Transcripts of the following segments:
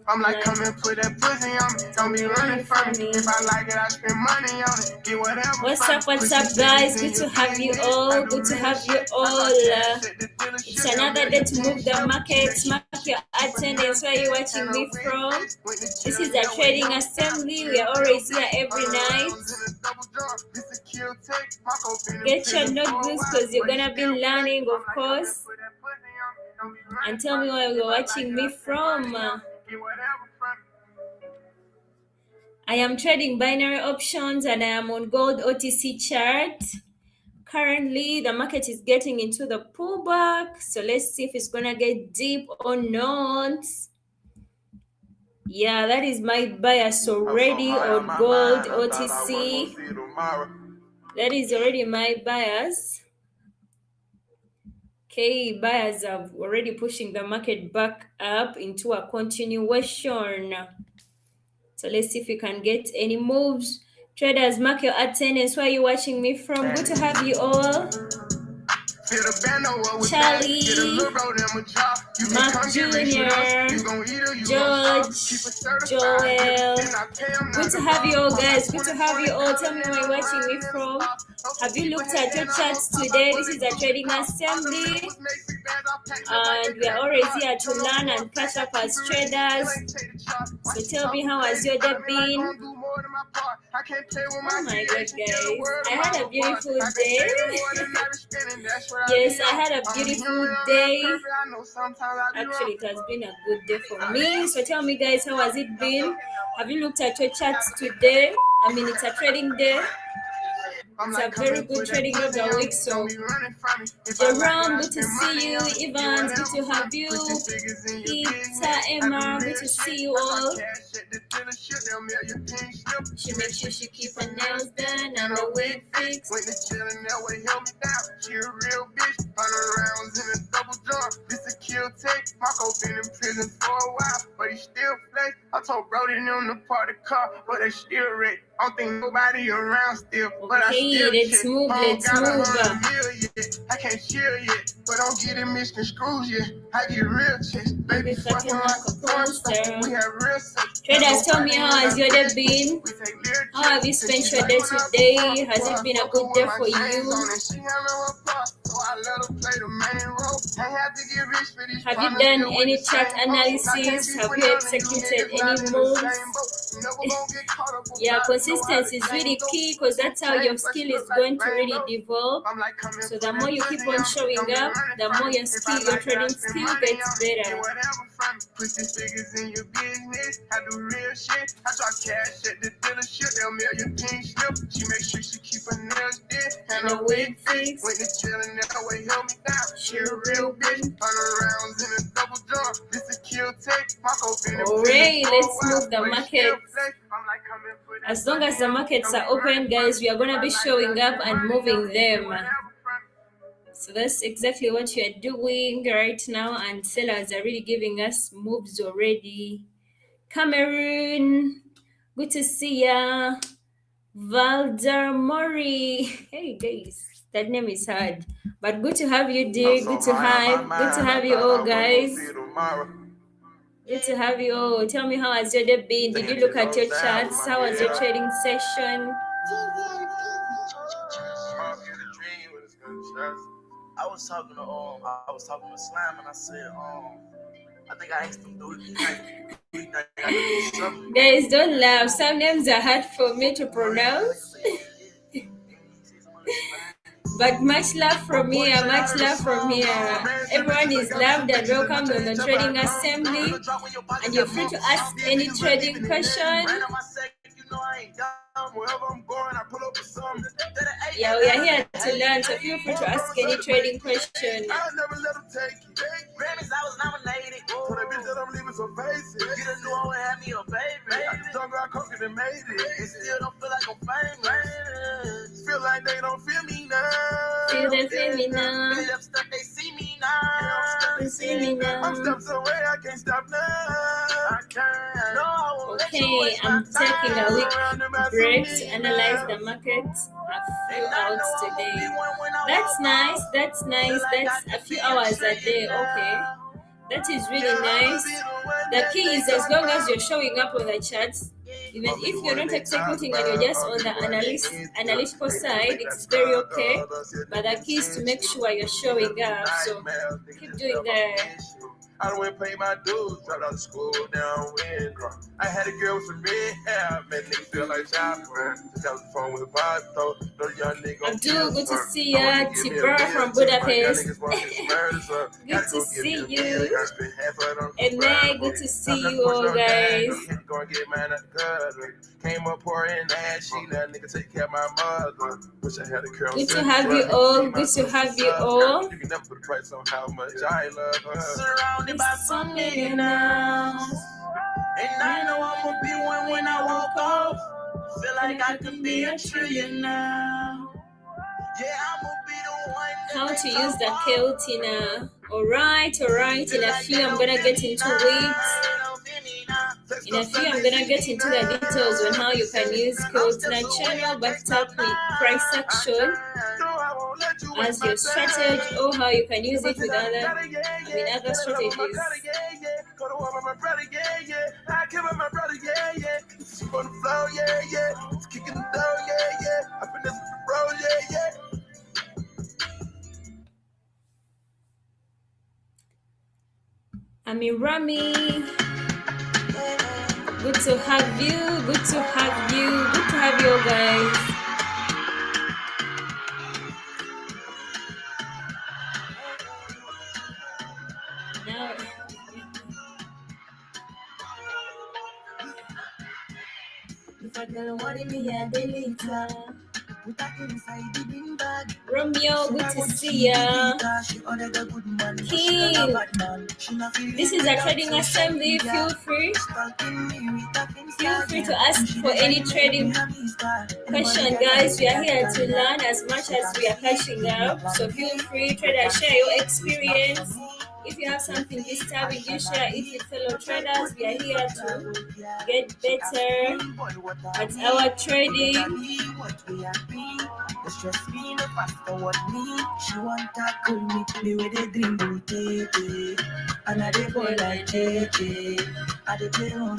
I'm like, come and put that pussy on me. Don't be running from me. If I like it, I spend money on it. Get whatever. What's up, guys? Good to have you all. Good to have you all. It's another day to move the market. Mark your attendance. Where are you watching me from? This is a trading assembly. We are always here every night. Get your notebooks because you're gonna be learning, of course. And tell me where you're watching me from. I am trading binary options and I am on gold OTC chart. Currently, the market is getting into the pullback. So let's see if it's going to get deep or not. Yeah, that is my bias already on gold OTC. That is already my bias. Okay, buyers are already pushing the market back up into a continuation. So let's see if we can get any moves. Traders, mark your attendance. Where are you watching me from? Good to have you all. Charlie, Mark Jr., George, Joel. Good to have you all, guys. Good to have you all. Tell me where you're watching me from. Have you looked at your charts today? This is a trading assembly. And we are always here to learn and catch up as traders. So tell me, how has your day been? Oh my god, guys, I had a beautiful day. Yes, I had a beautiful day. Actually, it has been a good day for me. So tell me, guys, how has it been? Have you looked at your charts today? I mean, it's a trading day. It's a very good trading of the week. So Jerome, good to see you. Evans, good to have you. Ita, Emma, good to see you all. She makes sure she keep her nails done and her wig fixed. When the chillin' that way help me down. She a real bitch. 100 rounds in a double drum. This a kill take. Marco been in prison for a while, but he still flex. I told Brody them to park the car, but they still wreck. I don't think nobody around still, but I still let's move, let's move. I can't chill yet, but don't get it misconstrued yet. I get real checks, baby, fucking like a poster. We have real sex. Traders, tell me, how has your day been? How have you spent your day today? Has it been a good day for you? Have you done any chart analysis? Have you executed any moves? Yeah, consistency is really key because that's how your skill is going to really develop. So the more you keep on showing up, the more your trading skill gets better. Put these figures in your business. I do real shit. I drop cash at the dealership. They'll mail your pink slip. She make sure she keep her nails did and her wig fixed. When the chillin' that way help me down. She a real bitch. 100 rounds in a double drum. This a kill take. Alright, let's move the market. As long as the markets are open, guys, we are gonna be showing up and moving them. So that's exactly what we are doing right now, and sellers are really giving us moves already. Cameroon, good to see ya. Valder Mori, hey guys, that name is hard, but good to have you, dear. Good to have you all, guys. Good to have you all. Tell me, how has your day been? Did you look at your charts? How was your trading session? I was talking to Slime, and I said, I think I asked him, do it. Guys, don't laugh. Some names are hard for me to pronounce. But much love from here, much love from here. Everyone is loved and welcome on the trading assembly. And you're free to ask any trading question. Yeah, we are here to learn, so feel free to ask any trading question. Feel like they don't feel me now. Feel they feel me now. They see me now. They see me now. I'm steps away, I can't stop now. Okay, I'm taking a week break to analyze the market a few hours today. That's nice, that's nice. That's a few hours a day. Okay, that is really nice. The key is as long as you're showing up on the charts, even if you're not executing and you're just on the analytical side, it's very okay. But the key is to make sure you're showing up. So keep doing that. I done went pay my dues, dropped out of school downwind. I had a girl with some red hair, made niggas feel like child. Just got the phone with a vibe, though. No young nigga. Abdul, good to see ya. Tibra from Budapest. Good to see you. And Meg, good to see you all, guys. Came up pouring ass, she that nigga take care of my mother. Wish I had a girl. Good to have you all. Good to have you all. You can never put a price on how much I love her. Surrounded by some millionaires, and I know I'ma be one when I walk off. Feel like I could be a trillionaire. Yeah, I'ma be the one. How to use the Keltina. Alright. In a few, I'm gonna get into it. In a few, I'm gonna get into the details on how you can use Keltina channel backed up with price action as your strategy, or how you can use it with other strategies. Rami, good to have you. Good to have you guys. Now, if I don't want me, I delete her. Romeo, good to see ya. King, this is a trading assembly. Feel free to ask for any trading question, guys. We are here to learn as much as we are catching up. So feel free, traders, share your experience. If you have something disturbing, you share it with fellow traders. We are here to get better at our trading.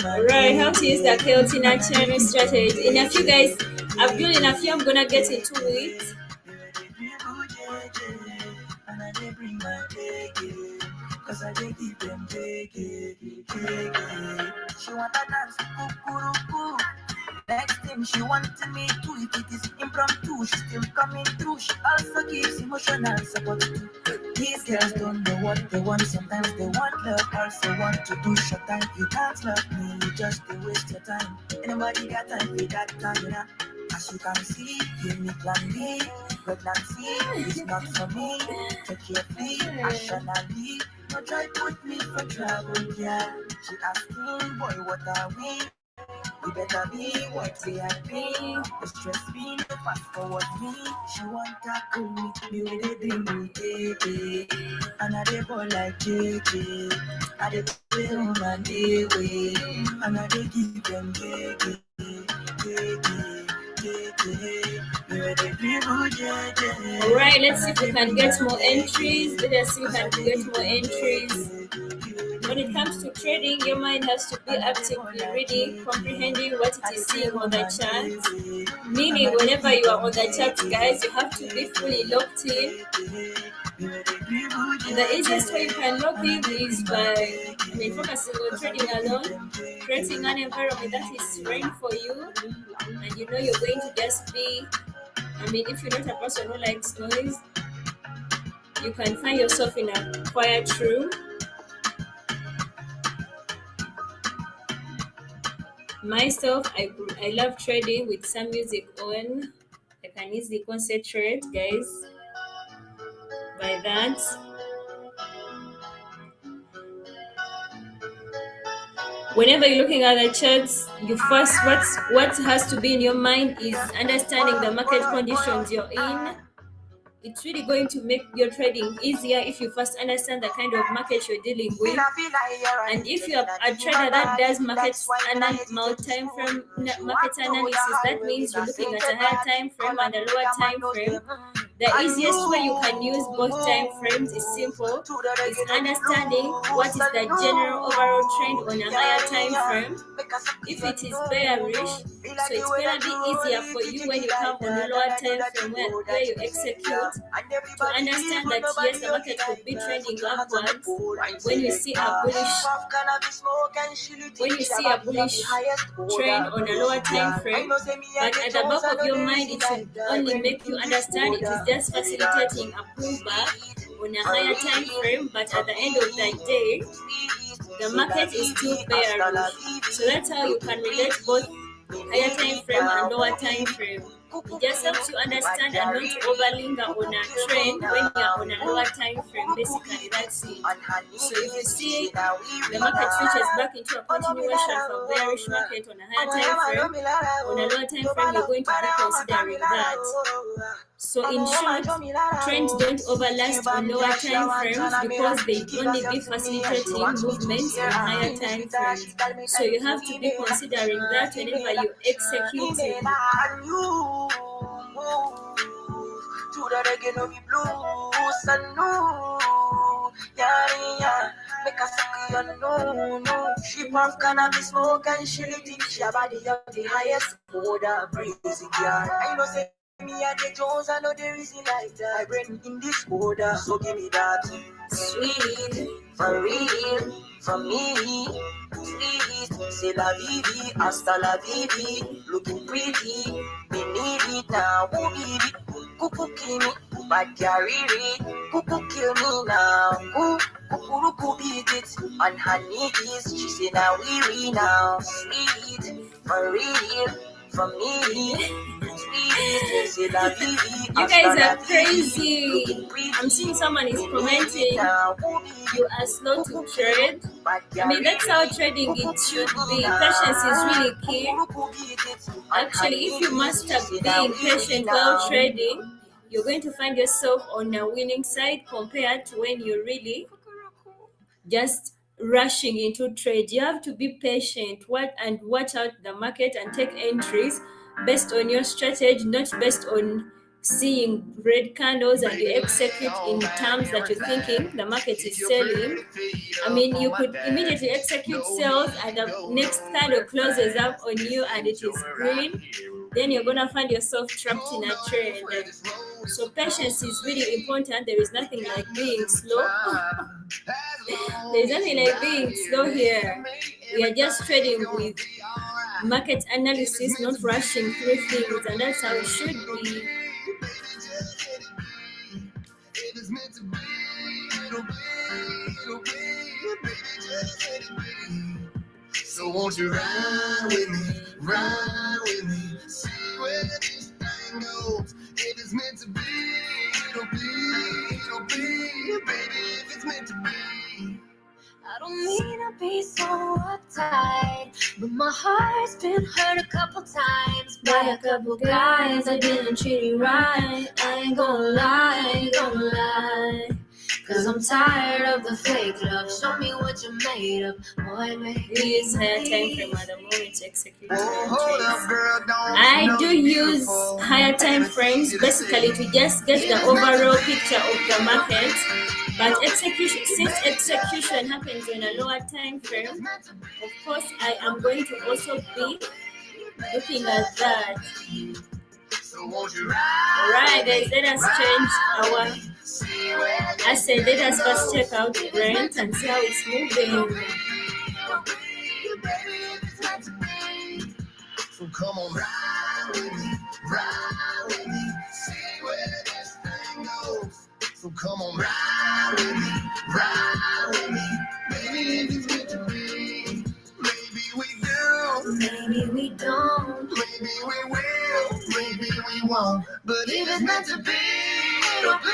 Alright, how to use the Keltina channel strategy. In a few, guys, I'm gonna get into it. Cause I did keep them take. She want to dance, cuckoo. Next thing she wanted me to, if it is impromptu, she still coming through. She also gives emotional support too. These girls don't know what they want. Sometimes they want love, also want to do short time. You can't love me, you just waste your time. Anybody got time for that time, As you can see, give me plan B. Pregnancy is not for me. Take carefully, rationally. No try put me for trouble, yeah. She asking, boy, what are we? We better be what we are being. The stress me, the fast forward me. She want to cool me with a dream, and I dey ball like JJ. I dey play on my day way, and I dey give them JJ. Alright, let's see if we can get more entries. When it comes to trading, your mind has to be actively reading, comprehending what it is seeing on the chart. Meaning, whenever you are on the chart, guys, you have to be fully locked in. And the easiest way you can lock in is by focusing on trading alone, creating an environment that is serene for you, and you know you're going to just be. If you're not a person who likes noise, you can find yourself in a quiet room. Myself, I love trading with some music on. I can easily concentrate, guys, by that. Whenever you're looking at the charts, what has to be in your mind is understanding the market conditions you're in. It's really going to make your trading easier if you first understand the kind of market you're dealing with. And if you're a trader that does market time frame market analysis, that means you're looking at a higher time frame and a lower time frame. The easiest way you can use both time frames is simple. Is understanding what is the general overall trend on a higher time frame. If it is bearish, so it's gonna be easier for you when you come on a lower time frame where you execute to understand that yes, the market could be trending upwards when you see a bullish trend on a lower time frame. But at the back of your mind, it should only make you understand it is just facilitating a pullback on a higher time frame. But at the end of the day, the market is still bearish. So that's how you can relate both higher time frame and lower time frame. It just helps you understand and not overlinger on a trend when you're on a lower time frame. Basically, that's it. So if you see the market switches back into a continuation from bearish market on a higher time frame, on a lower time frame, you're going to be considering that. So in short, trends don't overlast on lower time frames because they only be facilitating movements on higher time frames. So you have to be considering that whenever you execute it. To the reggae no be blues and no, yeah. Make a sucker no. She puff cannabis smoke and she lit she body up the highest order breezy girl. I know say me and the Jones, I know there is a light. I bring in this order, so give me that sweet, for real, from me. Sweet, c'est la vie, hasta la vie. Looking pretty, me need it now. Who need it? Cuckoo kill me, but carry it. Cuckoo kill me now. Cuckoo beat it. And honey is, she say now we now. Sweet, for real, from me. You guys are crazy. I'm seeing someone is commenting, you are slow to trade. I mean, that's how trading it should be. Patience is really key. Actually, if you master being patient while trading, you're going to find yourself on a winning side compared to when you're really just rushing into trade. You have to be patient and watch out the market and take entries based on your strategy, not based on seeing red candles and you execute in terms that you're thinking the market is selling. I mean, you could immediately execute sales and the next candle closes up on you and it is green. Then you're going to find yourself trapped in a trend. So patience is really important. There is nothing like being slow. There's nothing like being slow here. We are just trading with market analysis, not rushing through things, and that's how it should be. So won't you ride with me, see where this thing goes. If it's meant to be, it'll be, baby, if it's meant to be. I don't mean to be so uptight, but my heart's been hurt a couple times by a couple guys that didn't treat you right. I ain't gonna lie, cause I'm tired of the fake love. Show me what you're made of, boy, maybe. This higher time frame at the moment to execute I do use higher time frames basically to just get the overall picture of the market. But since execution happens in a lower time frame, of course I am going to also be looking at that. Alright guys, let us change our asset. Let us first check out Brent and see how it's moving. So come on, ride with me, see where this thing goes. So come on, ride with me, maybe if it's meant to be. Maybe we do, maybe we don't, maybe we will, maybe we won't. But if it's meant to be, it'll be.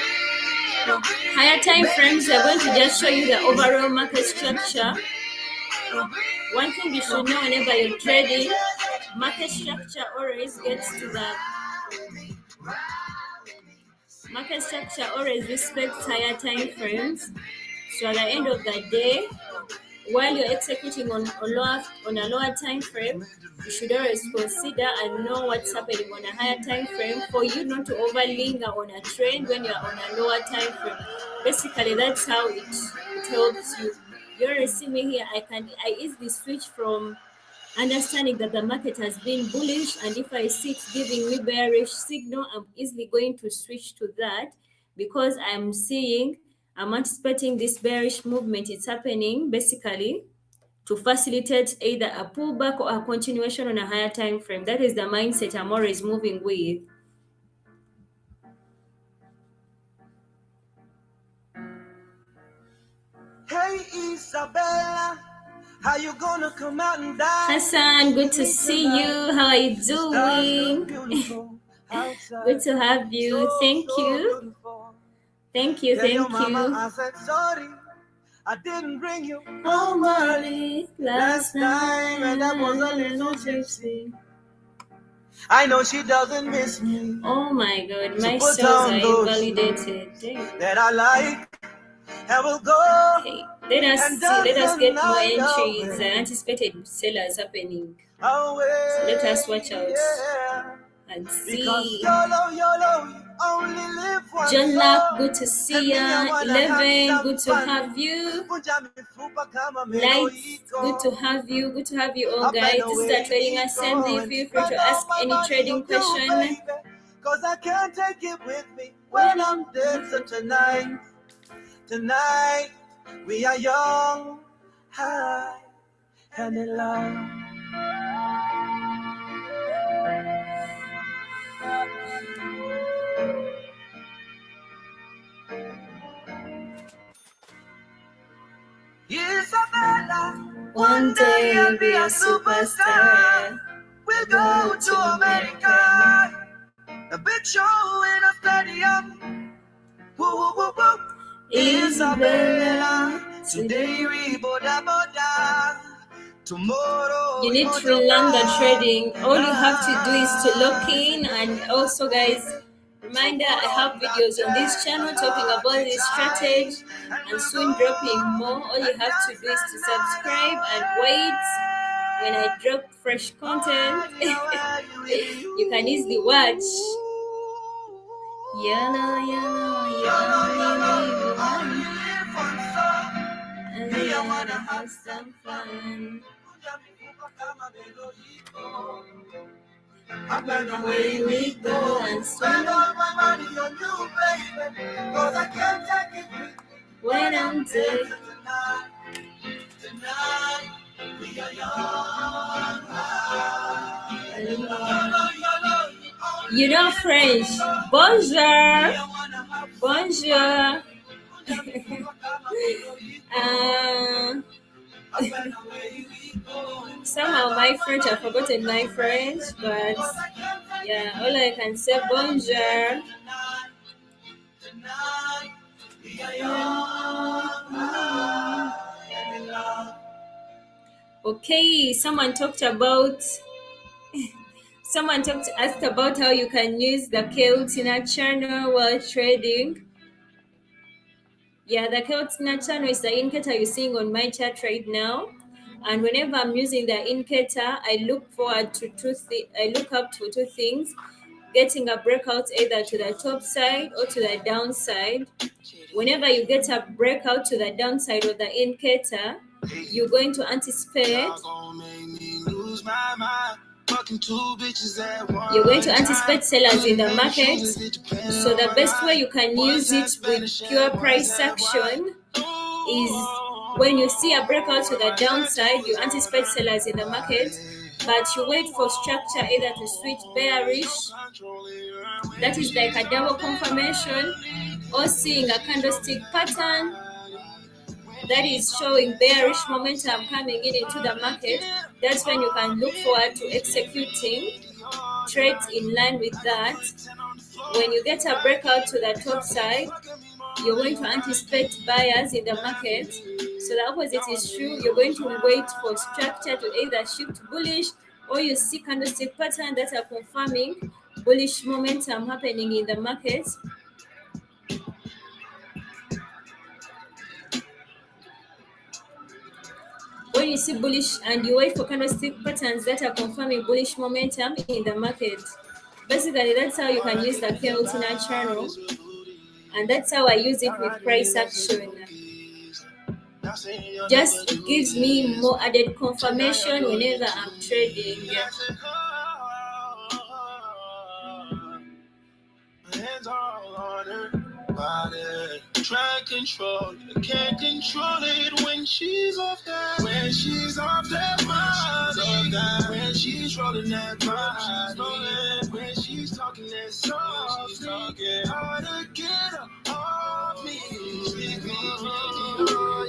Higher time frames are going to just show you the overall market structure. One thing you should know whenever you're trading, market structure always gets to the market structure always respects higher time frames. So at the end of the day, while you're executing on a lower time frame, you should always consider and know what's happening on a higher time frame for you not to overlinger on a trend when you're on a lower time frame. Basically, that's how it helps you. You already see me here. I easily switch from understanding that the market has been bullish, and if I see it giving me bearish signal, I'm easily going to switch to that because I'm anticipating this bearish movement. It's happening basically to facilitate either a pullback or a continuation on a higher time frame. That is the mindset I'm always moving with. Hey Isabella, how you gonna come out and die? Hassan, good to see you. How are you doing? Good to have you. Thank you. Thank you. I said sorry, I didn't bring you home early last time, and that was a little gypsy. I know she doesn't miss me. Oh my God, my cells are invalidated. That I like. I will go. Okay, let us get more entries. The anticipated sellers happening. So let us watch out and see. John Lack, good to see ya. 11, good to have you. Lights, good to have you. Good to have you all, guys. This is the Trading Assembly. Feel free to ask any trading question. Cause I can't take it with me when I'm dead. So tonight we are young, high, and in love. Isabella, one day you'll be a superstar. We'll go to America, a big show in a stadium. Woo, woo, woo, woo. Isabella, today we boda. Tomorrow you need to learn the trading. All you have to do is to look in, and also, guys, reminder, I have videos on this channel talking about this strategy and soon dropping more. All you have to do is to subscribe and wait when I drop fresh content. You can easily watch. Yellow. And I wanna have some fun. Away we go and spend all my money on you, baby, cause I can't take it with me when I'm dead. Tonight we are young. You know French. Bonjour. Somehow my French, I've forgotten my French, but yeah, all I can say bonjour. Okay, someone asked about how you can use the Keltina channel while trading. Yeah, the Keltina channel is the indicator you're seeing on my chart right now. And whenever I'm using the indicator, I look up to two things: getting a breakout either to the top side or to the downside. Whenever you get a breakout to the downside of the indicator, you're going to anticipate sellers in the market. So the best way you can use it with pure price action is when you see a breakout to the downside, you anticipate sellers in the market, but you wait for structure either to switch bearish, that is like a double confirmation, or seeing a candlestick pattern that is showing bearish momentum coming into the market. That's when you can look forward to executing trades in line with that. When you get a breakout to the top side, you're going to anticipate buyers in the market. So the opposite is true. You're going to wait for structure to either shift bullish, or you see candlestick pattern that are confirming bullish momentum happening in the market. when you see bullish and you wait for candlestick patterns that are confirming bullish momentum in the market. Basically, that's how you can use the Keltina channel, and that's how I use it with price action. Just it gives me more added confirmation whenever I'm trading. Hands all on her body. Try control it, can't control it when she's off that. When she's off that body. When she's rolling that body. When she's talking that soft, talking hard to get her off me.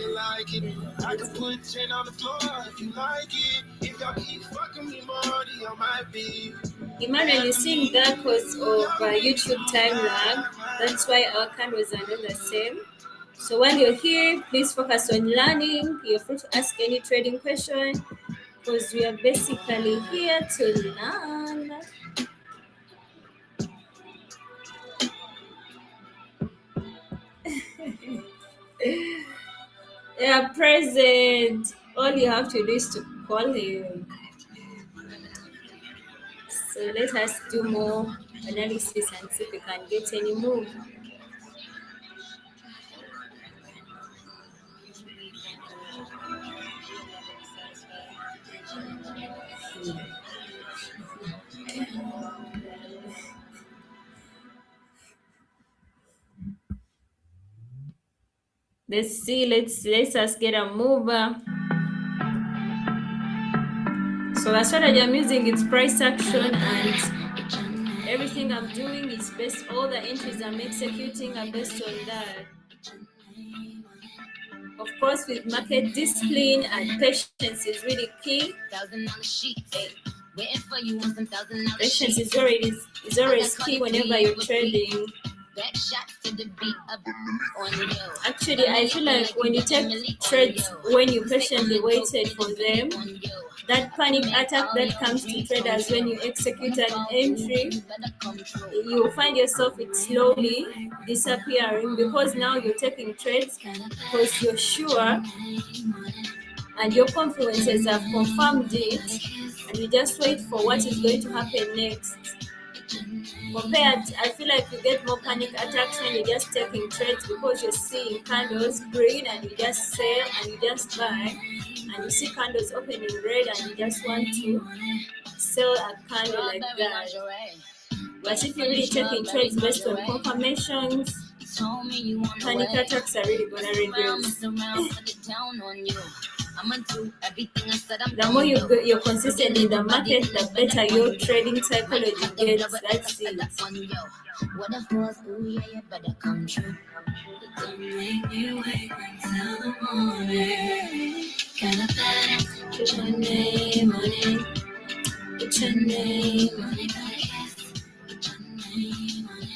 You like it? I can put 10 on the floor if you like it. If y'all keep fucking me more, I might be. Emmanuel, you seeing that because of YouTube time lag. That's why our candles are not the same. So while you're here, please focus on learning. You're free to ask any trading question because we are basically here to learn. They are present. All you have to do is to call him. So let us do more analysis and see if we can get any move. Let's see. Let's us get a mover. So the strategy I'm using is price action, and everything I'm doing is based. All the entries I'm executing are based on that. Of course, with market discipline and patience is really key. Patience is always key whenever you're trading. Actually, I feel like when you take trades, when you patiently waited for them, that panic attack that comes to traders when you execute an entry, you will find yourself it slowly disappearing because now you're taking trades because you're sure and your confluences have confirmed it, and you just wait for what is going to happen next. Compared, I feel like you get more panic attacks when you're just taking trades because you're seeing candles green and you just sell and you just buy, and you see candles opening red and you just want to sell a candle like that. But if you're really taking trades based on confirmations, panic attacks are really gonna reduce. The more you're consistent in the market, the better your trading psychology gets. That's it. What if was, ooh, yeah, you better come true. Don't make me wait until the morning. Can I bet? Put your name on it. Put your name on it. Put your name on it.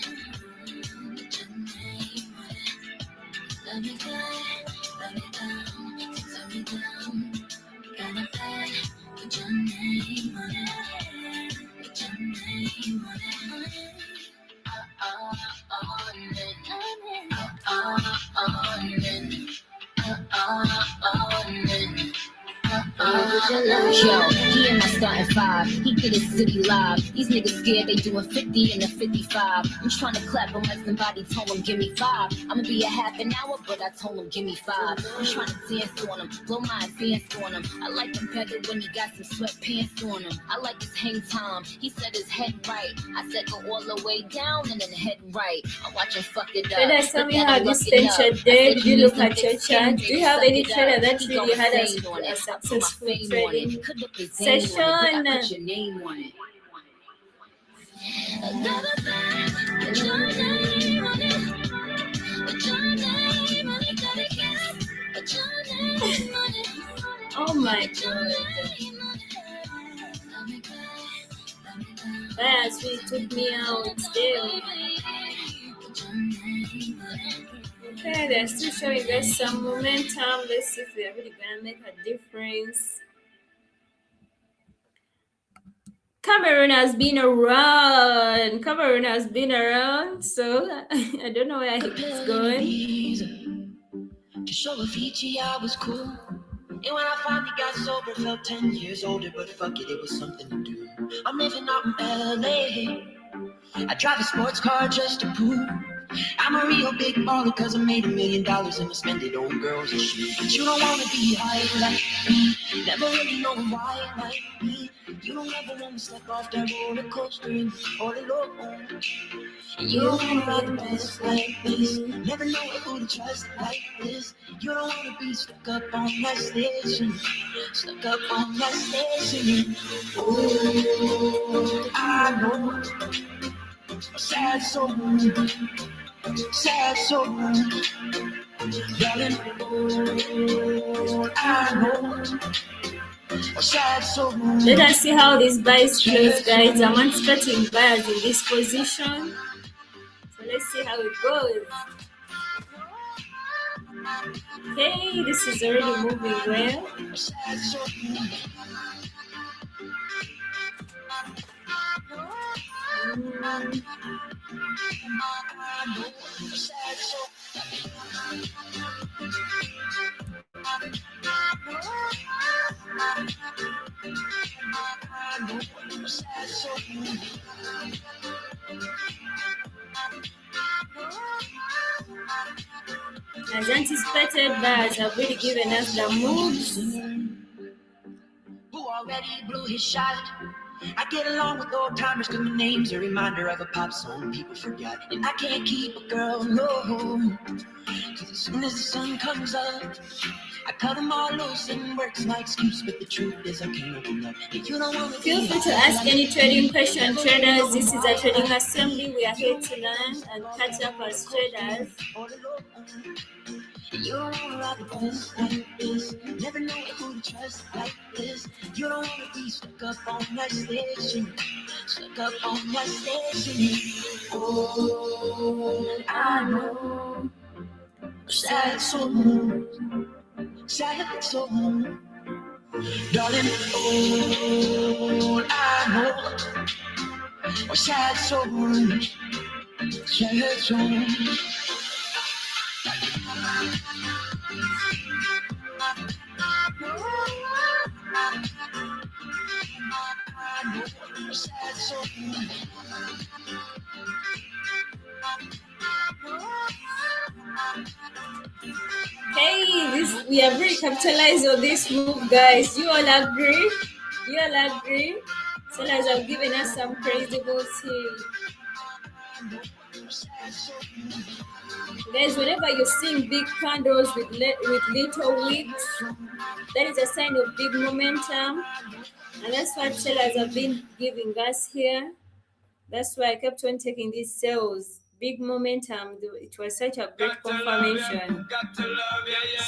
Put your name on it. Let me go. Let me down. Let me down. Can I bet? Put your name on it. Put your name on it. Yo, he in my starting five. He get his city live. These niggas scared they doing 50 and a 55. I'm trying to clap him like somebody told him give me 5. I'ma be a half an hour, but I told him give me 5. I'm trying to dance on him, blow my advance on him. I like him better when he got some sweatpants on him. I like his hang time. He said his head right. I said go all the way down and then head right. I watch him fuck it up. Trader, tell me how this tension did. Did you look at your chart? Do you have any trader that really had a successful trading session? Put your name on it. Oh my god. That really took me out. Damn. Okay, they're still showing us some momentum. Let's see if they're really gonna make a difference. Cameroon has been around. So I don't know where he's going. To show Avicii I was cool. And when I finally got sober, felt 10 years older, but fuck it, it was something to do. I'm living out in LA. I drive a sports car just to prove I'm a real big baller, cause I made $1 million and I spend it on girls and shit. But you don't wanna be high like me, never really know why like me. You don't ever wanna step off that roller coaster and be all alone. You don't wanna ride the best like this, never know who to trust like this. You don't wanna be stuck up on that station, stuck up on that station. Oh, I know a sad soul, sad soul, darling. Oh, I know a sad soul. Let us see how this bias flows, guys. I'm anticipating bias in this position. So let's see how it goes. Okay, this is already moving well. As anticipated, bars have really given us the moves. Who already blew his shot. I get along with old timers cause my name's a reminder of a pop song people forgot. And I can't keep a girl, no. Cause as soon as the sun comes up, I cut them all loose and work's my excuse. But the truth is I can't open up. If you don't want to feel free to ask any trading question, traders. This is a trading assembly. We are here to learn and catch up as traders. You don't wanna ride the bus like this, never know who to trust like this. You don't wanna be stuck up on that station, stuck up on that station. Oh, I know, sad soul, sad soul, darling. Oh, I know, sad soul, sad soul. Hey, we have really capitalized on this move, guys. You all agree? You all agree? Sellers have given us some crazy moves here. Guys, whenever you're seeing big candles with little wicks, that is a sign of big momentum. And that's what sellers have been giving us here. That's why I kept on taking these sales. Big momentum. It was such a great confirmation.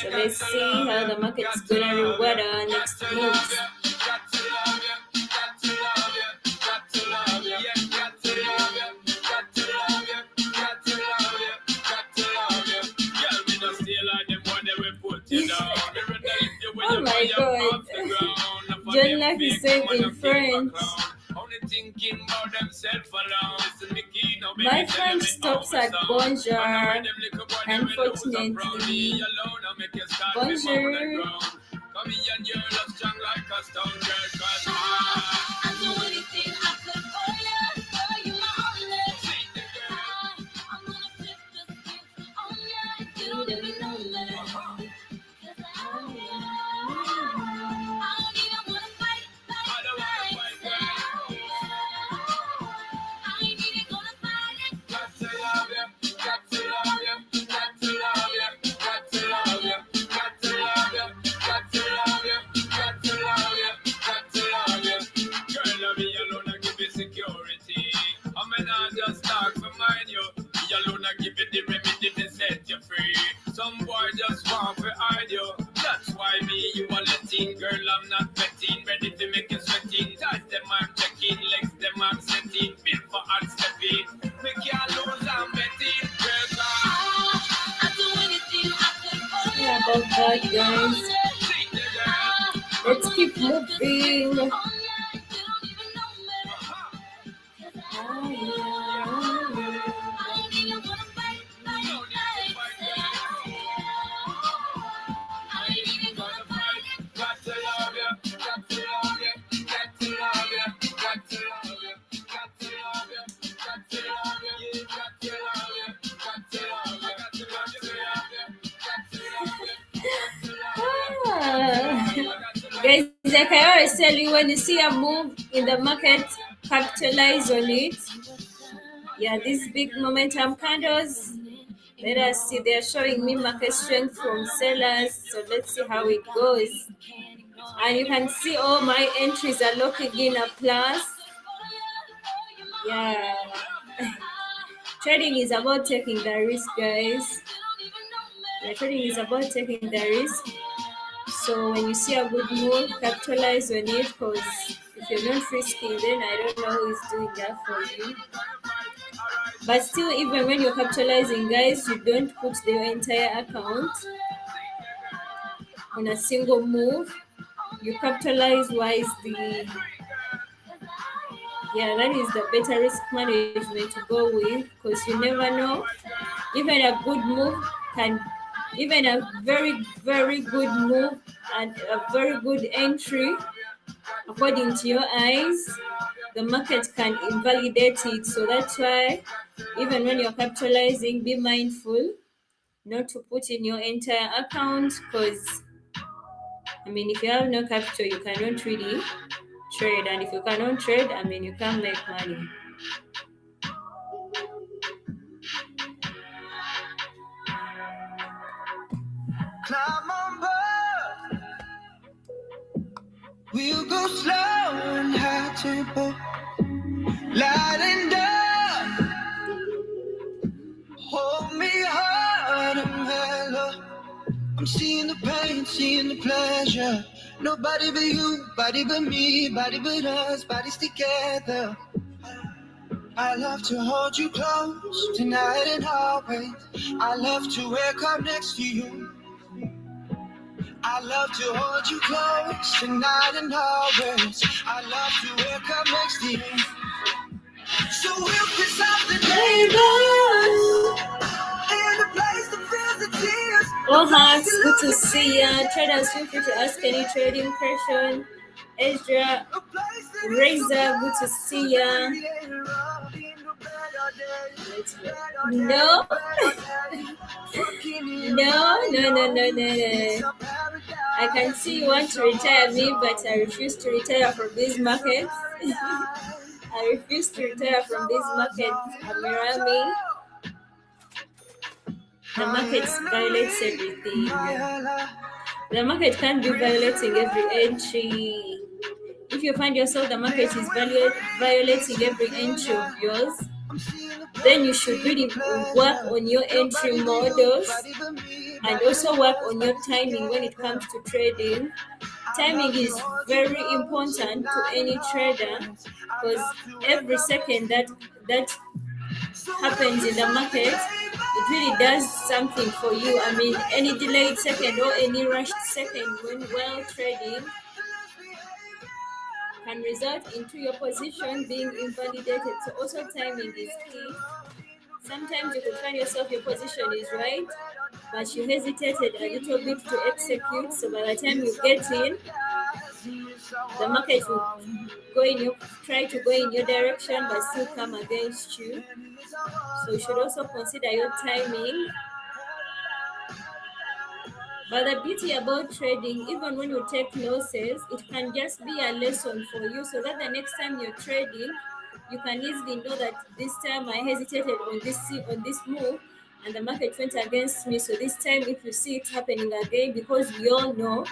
So let's see how the market's going to reward our next moves. Oh my God. John Lack is saying in French. My French stops at bonjour, unfortunately. Bonjour. Some boy just want to hide you. That's why me, you are letting. Girl, I'm not betting. Ready to make you sweating. Ties them I'm checking. Legs them I'm setting. Built for hard stepping. Make you lose, I'm betting. Girl, I do anything I could for you. About that, guys. Let's keep moving. always tell you, when you see a move in the market, capitalize on it. Yeah, these big momentum candles, let us see, they're showing me market strength from sellers. So let's see how it goes. And you can see all my entries are locking in a plus. Yeah. Trading is about taking the risk, guys. Yeah, trading is about taking the risk. So when you see a good move, capitalize on it, because if you're not risking, then I don't know who is doing that for you. But still, even when you're capitalizing, guys, you don't put the entire account on a single move. You capitalize wisely. Yeah, that is the better risk management to go with, because you never know. Even a good move can, even a very, very good move and a very good entry, according to your eyes, the market can invalidate it. So that's why, even when you're capitalizing, be mindful not to put in your entire account, because if you have no capital, you cannot really trade, and if you cannot trade, you can't make money. Climb on board. We'll go slow and high tempo, light and dark. Hold me hard and mellow. I'm seeing the pain, seeing the pleasure. Nobody but you, body but me, body but us, bodies together. I love to hold you close tonight and always. I love to wake up next to you. I love to hold you close tonight and always. I love to wake up next to you. So we'll kiss off the neighbors in a place that feels the tears. All hearts, good to see ya. Traders, feel free to ask any trading question. Ezra, Razor, good to see ya. No. No. I can see you want to retire me, but I refuse to retire from these markets. I refuse to retire from these markets, Amirami. The market violates everything. The market can't be violating every entry. If you find yourself the market is violating every entry of yours, then you should really work on your entry models and also work on your timing when it comes to trading. Timing is very important to any trader, because every second that happens in the market, it really does something for you. Any delayed second or any rushed second when while trading can result into your position being invalidated. So also timing is key. Sometimes you could find yourself your position is right, but you hesitated a little bit to execute. So by the time you get in, the market will try to go in your direction, but still come against you. So you should also consider your timing. But the beauty about trading, even when you take losses, it can just be a lesson for you, so that the next time you're trading, you can easily know that this time I hesitated on this move and the market went against me. So this time, if you see it happening again, because we all know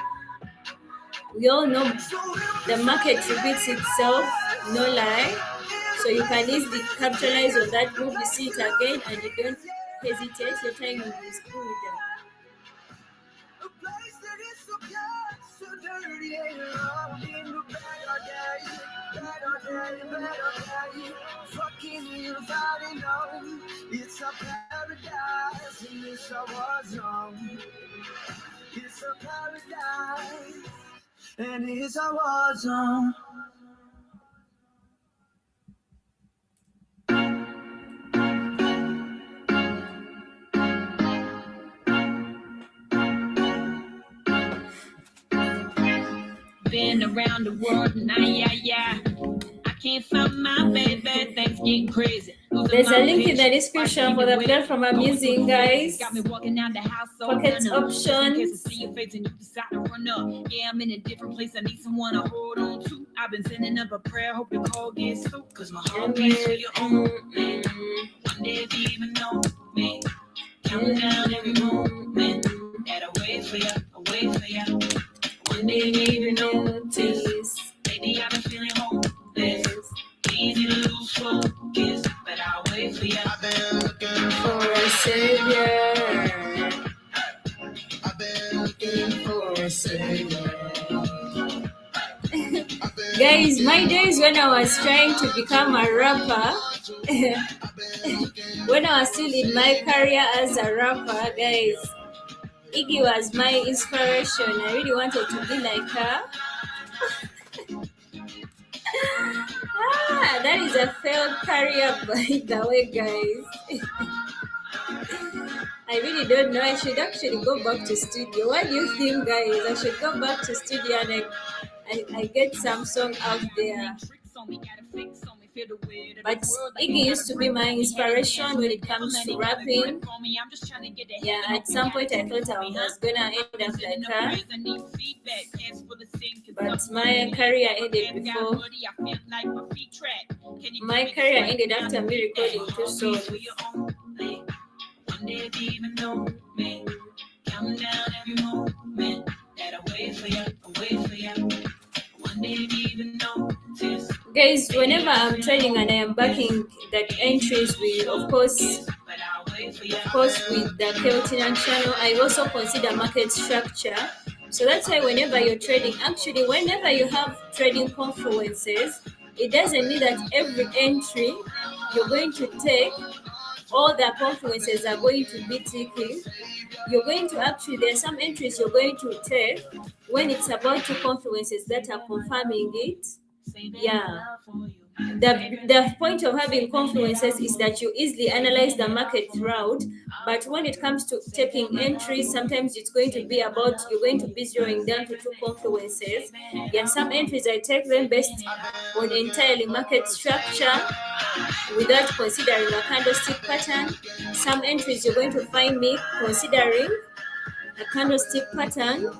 the market repeats itself, no lie. So you can easily capitalize on that move. You see it again and you don't hesitate. Your timing is good. It's a paradise and it's a war zone. It's a paradise and it's a war zone. Been around the world, nah, yeah. I can't find my baby, things getting crazy. There's a link in the description for the platform I'm using, guys. Got me walking down the house, so Pocket done up. options. In case I see your face and you decide to run up. Yeah, I'm in a different place. I need someone to hold on to. I've been sending up a prayer, hope the call gets through. Cause my heart beats for your own man. One day if you even know me, counting down every moment that I wait for you, I wait for you. One day if you even notice, maybe I've been feeling hopeless. Easy to lose focus, but I'll wait for you. I've been looking For a savior. I've been looking for a savior. Guys, my days when I was trying to become a rapper, when I was still in my career as a rapper, guys, Iggy was my inspiration. I really wanted to be like her. That is a failed career, by the way, guys. I really don't know. I should actually go back to studio. What do you think, guys? I should go back to studio and I get some song out there. But Iggy used to be my inspiration when it comes to rapping. Yeah, at some point I thought I was gonna end up like her, but my career ended before. My career ended after me recording 2 songs. Guys, whenever I'm trading and I am backing that entries with, of course, with the Keltinan channel, I also consider market structure. So that's why whenever you're trading, actually, whenever you have trading confluences, it doesn't mean that every entry you're going to take, all the confluences are going to be ticking. You're going to actually, there are some entries you're going to take when it's about 2 confluences that are confirming it. Yeah. The point of having confluences is that you easily analyze the market route, but when it comes to taking entries, sometimes it's going to be about, you're going to be zeroing down to 2 confluences. Yeah, some entries I take them based on entirely market structure without considering a candlestick pattern. Some entries you're going to find me considering a candlestick pattern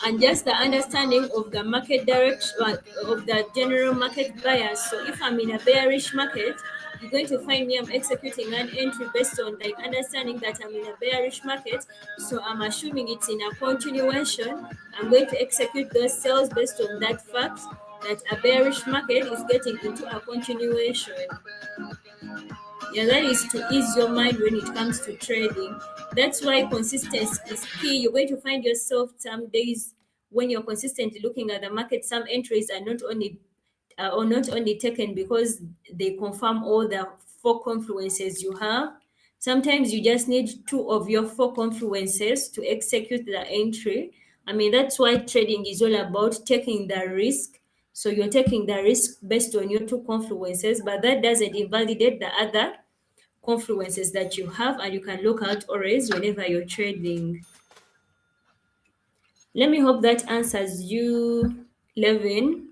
and just the understanding of the market direction, of the general market bias. So if I'm in a bearish market, you're going to find me, I'm executing an entry based on like understanding that I'm in a bearish market. So I'm assuming it's in a continuation. I'm going to execute those sales based on that fact that a bearish market is getting into a continuation. Yeah, that is to ease your mind when it comes to trading. That's why consistency is key. You're going to find yourself some days when you're consistently looking at the market, some entries are not only taken because they confirm all the 4 confluences you have. Sometimes you just need 2 of your 4 confluences to execute the entry. I mean, that's why trading is all about taking the risk. So you're taking the risk based on your 2 confluences, but that doesn't invalidate the other confluences that you have, and you can look out always whenever you're trading. Let me hope that answers you, Levin.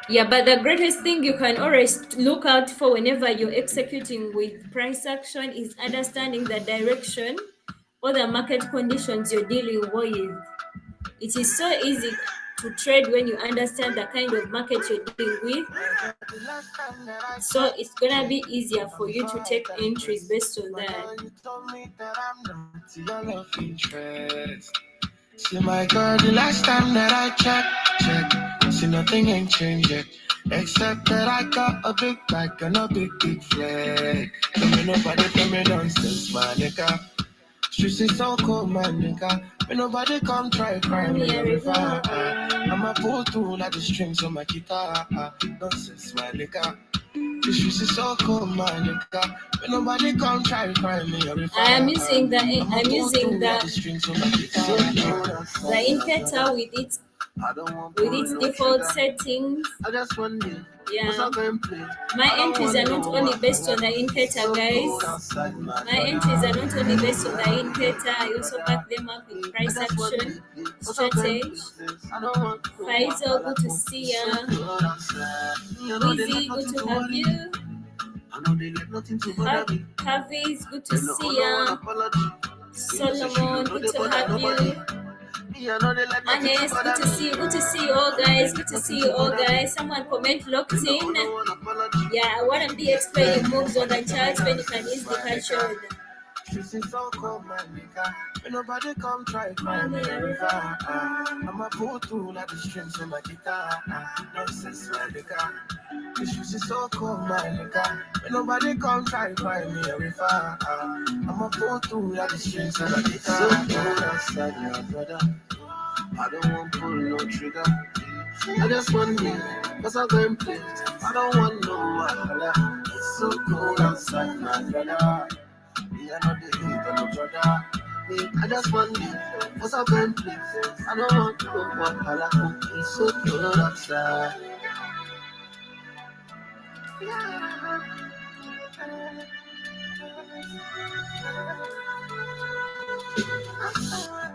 Yeah, but the greatest thing you can always look out for whenever you're executing with price action is understanding the direction or the market conditions you're dealing with. It is so easy to trade when you understand the kind of market you're dealing with. So it's gonna be easier for you to take entries based on that. See my girl, the last time that I checked, see nothing ain't changed yet. Except that I got a big bag and a big flag. Tell me nobody tell me nonsense, my nigga. She say so cold, my nigga. Me nobody come try cry me a river. I'ma pull through like the strings on my guitar. Nonsense, my nigga. She say so cold, my nigga. Me nobody come try cry me a river. I'm using the indicator with its I don't want with its default settings. I just want you. Yeah, my entries are not only based on the indicator, guys. My entries are not only based on the indicator, I also back them up with price action, strategy. Faisal, good to see ya. Easy, good to have you. Hafiz, good to see ya. Solomon, good to have you. Anes, good to see you. Good to see you all, guys. Good to see you all, guys. Someone comment locked in. Yeah, I want to be explaining moves on the charts when you can easily catch on. Nobody come try find me a river. I'ma pull through like the strings in my guitar. Nonsense, my nigga. The shoes is so cold, my nigga. Nobody come try find me a river. I'ma pull through like the strings in my guitar. So cold outside, my brother. I don't want pull no trigger. I just want you, cause I'm going play. I don't want no wahala. It's so cold outside, my brother. Me, I know the heat on the brother. Me, I just want you, cause I'm going play. I don't want no wahala. It's so cold outside.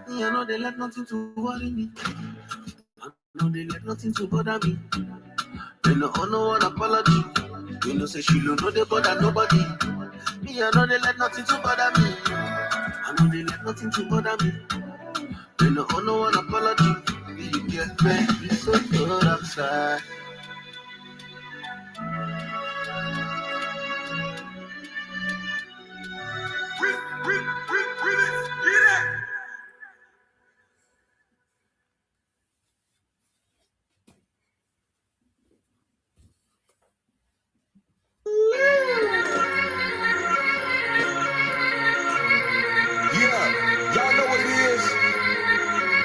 Me, I know they let nothing to worry me. I know they let nothing to bother me. They no owe no one apology. You know say she don't know they bother nobody. Me, I know they let nothing to bother me. I know they let nothing to bother me. They no owe no one apology. You get me, it's so good outside. Y'all know what it is.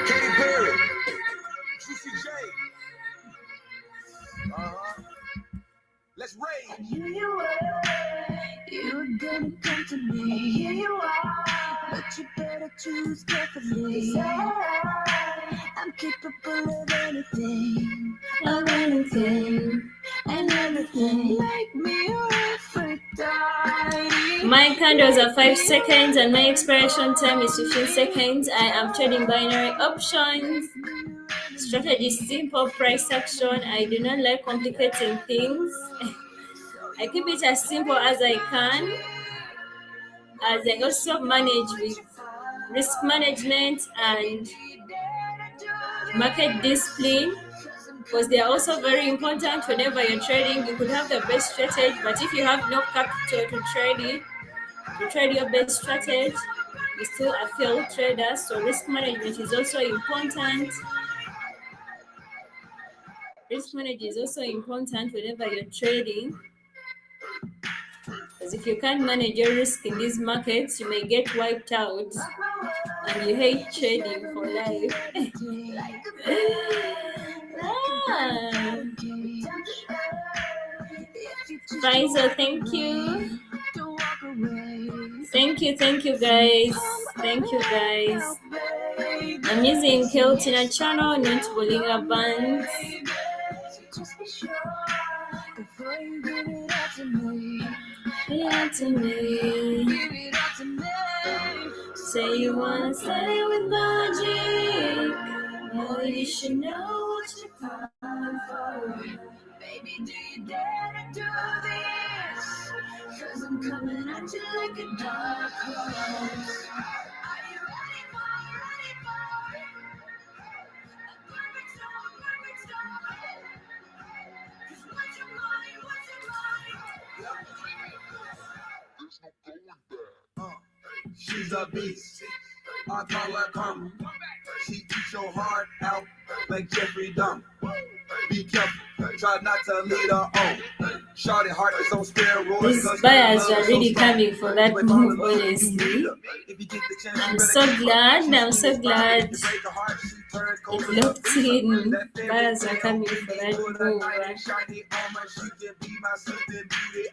Katy Perry. Juicy J. Let's rage. Here you are, you're gonna come to me. Here you are, but you better choose carefully. I'm capable of anything, and everything. Make me your Aphrodite. My candles are 5 seconds and my expiration time is 15 seconds. I am trading binary options. Strategy is simple, price action. I do not like complicating things. I keep it as simple as I can, as I also manage with risk management and market discipline, because they are also very important whenever you're trading. You could have the best strategy, but if you have no capital to trade your best strategy, you're still a failed trader. So risk management is also important. Risk management is also important whenever you're trading, because if you can't manage your risk in these markets, you may get wiped out and you hate trading for life. Faisal, thank you. Thank you guys. Thank you guys. I'm using Keltina channel, not Bolinga bands. To me. Say you wanna stay with magic. Well, you should know what you're coming for. Baby, do you dare to do this? Cause I'm coming at you like a dark horse. Are you ready for a perfect storm, perfect storm? Cause what's your mind, what's your mind? She's a beast. I call her karma. She eats your heart out like Jeffrey Dahmer. Be careful, try not to lead her on. Shorty heart is on steroids. These buyers are really coming for that move, honestly. I'm so glad. It looked in. Buyers are coming for that move.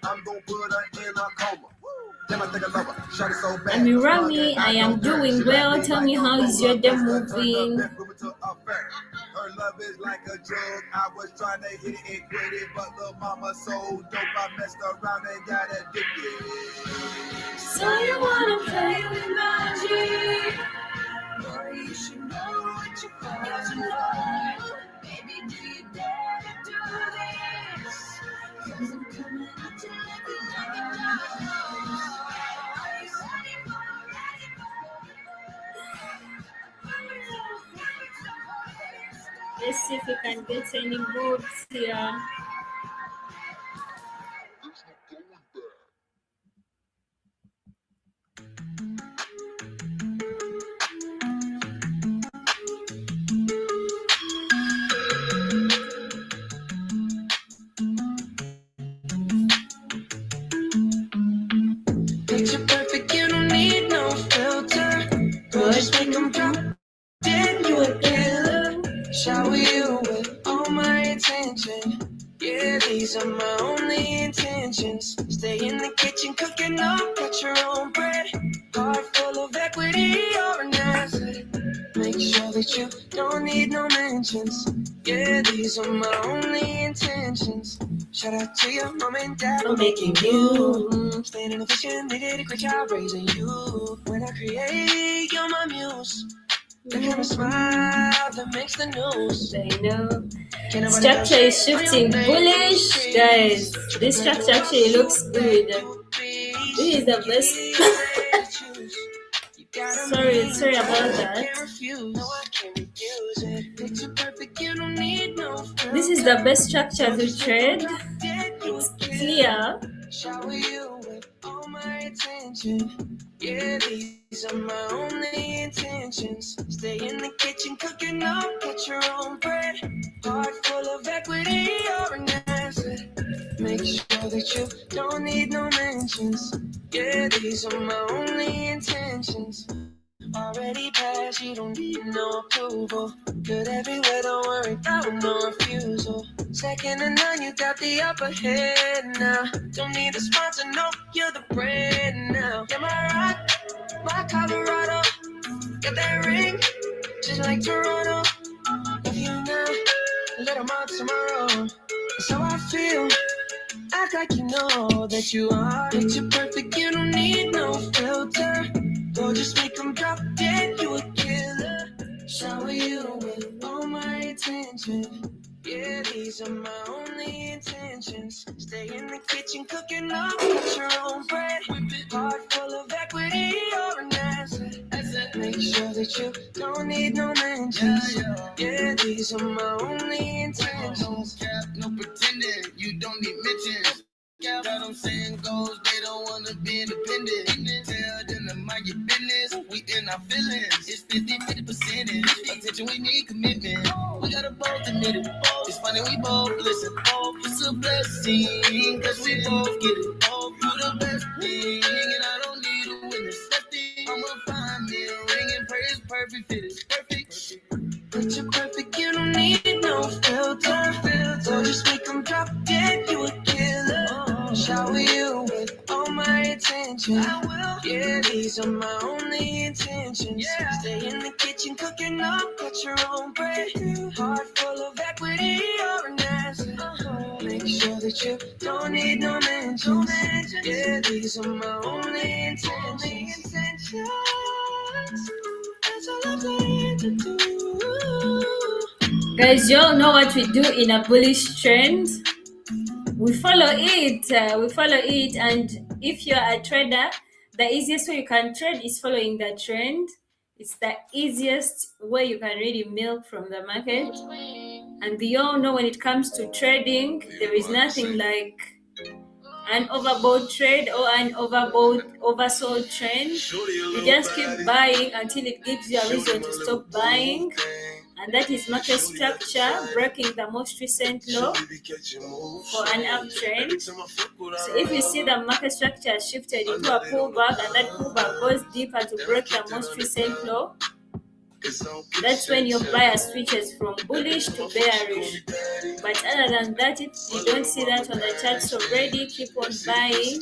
I'm gonna put her in a coma. Damn, I think I love her. Shot it so bad. I mean, Rami, I am doing well. Tell me, how is your day moving? Her love is like a drug. I was trying to hit it and quit it, but the mama so dope. I messed around and got addicted. So you wanna play with magic? Boy, you should know what you got to know. Baby, do you dare to do this? 'Cause I'm coming at you like a Let's see if we can get any moves here. Picture perfect, you don't need no filter. Girl, just make them drop dead, you a killer. Shower you with all my attention. Yeah, these are my only intentions. Stay in the kitchen cooking up, cut your own bread. Heart full of equity, you're an asset. Make sure that you don't need no mentions. Yeah, these are my only intentions. Shout out to your mom and dad for making you. Staying in the vision, they did a great job raising you. When I create, you're my muse. The kind of smile that makes the news. I know. Structure is shifting bullish, guys. This structure actually looks good. This is the best. Sorry about that. This is the best structure to trade. It's clear. Shower you with all my attention. Yeah, these are my only intentions. Stay in the kitchen cooking up, get your own bread. Heart full of equity, you're an asset. Make sure that you don't need no mentions. Yeah, these are my only intentions. Already passed, you don't need no approval. Good everywhere, don't worry about no refusal. Second to none, you got the upper hand now. Don't need a sponsor, no, you're the brand now. You're my rock, my Colorado. Got that ring, just like Toronto. Love you now, let 'em out tomorrow. That's how I feel. Act like you know that you are. Picture perfect, you don't need no filter. Go just make them drop dead, you a killer. Shower you with all my attention. Yeah, these are my only intentions. Stay in the kitchen cooking up, cut your own bread. Heart full of equity, you're an asset. Make sure that you don't need no mentions. Yeah, these are my only intentions. No pretending, you don't need mentions. Got them saying goals, they don't wanna be independent. Tell them to mind your business, we in our feelings. It's 50 percentage. Attention, we need commitment. We gotta both admit it. It's funny, we both listen. It's a blessing, cause we both get it. You the best thing, and I don't need a witness. I'ma find me a ring and pray it's perfect, fit is perfect. Picture perfect, you don't need no filter. So just make them drop dead, you a killer. Shower you with all my attention. I will. Yeah, these are my only intentions. Stay in the kitchen cooking up, cut your own bread. Heart full of equity, you're an asset. Make sure that you don't need no mentions. Yeah, these are my only intentions. That's all I'm going to do. Guys, you all know what we do in a bullish trend. We follow it, and if you're a trader, the easiest way you can trade is following the trend. It's the easiest way you can really milk from the market. And we all know when it comes to trading, there is nothing like an overbought trade or an oversold trend. You just keep buying until it gives you a reason to stop buying. And that is market structure breaking the most recent low for an uptrend. So if you see the market structure has shifted into a pullback and that pullback goes deeper to break the most recent low, That's when your buyer switches from bullish to bearish. But other than that, if you don't see that on the charts already, keep on buying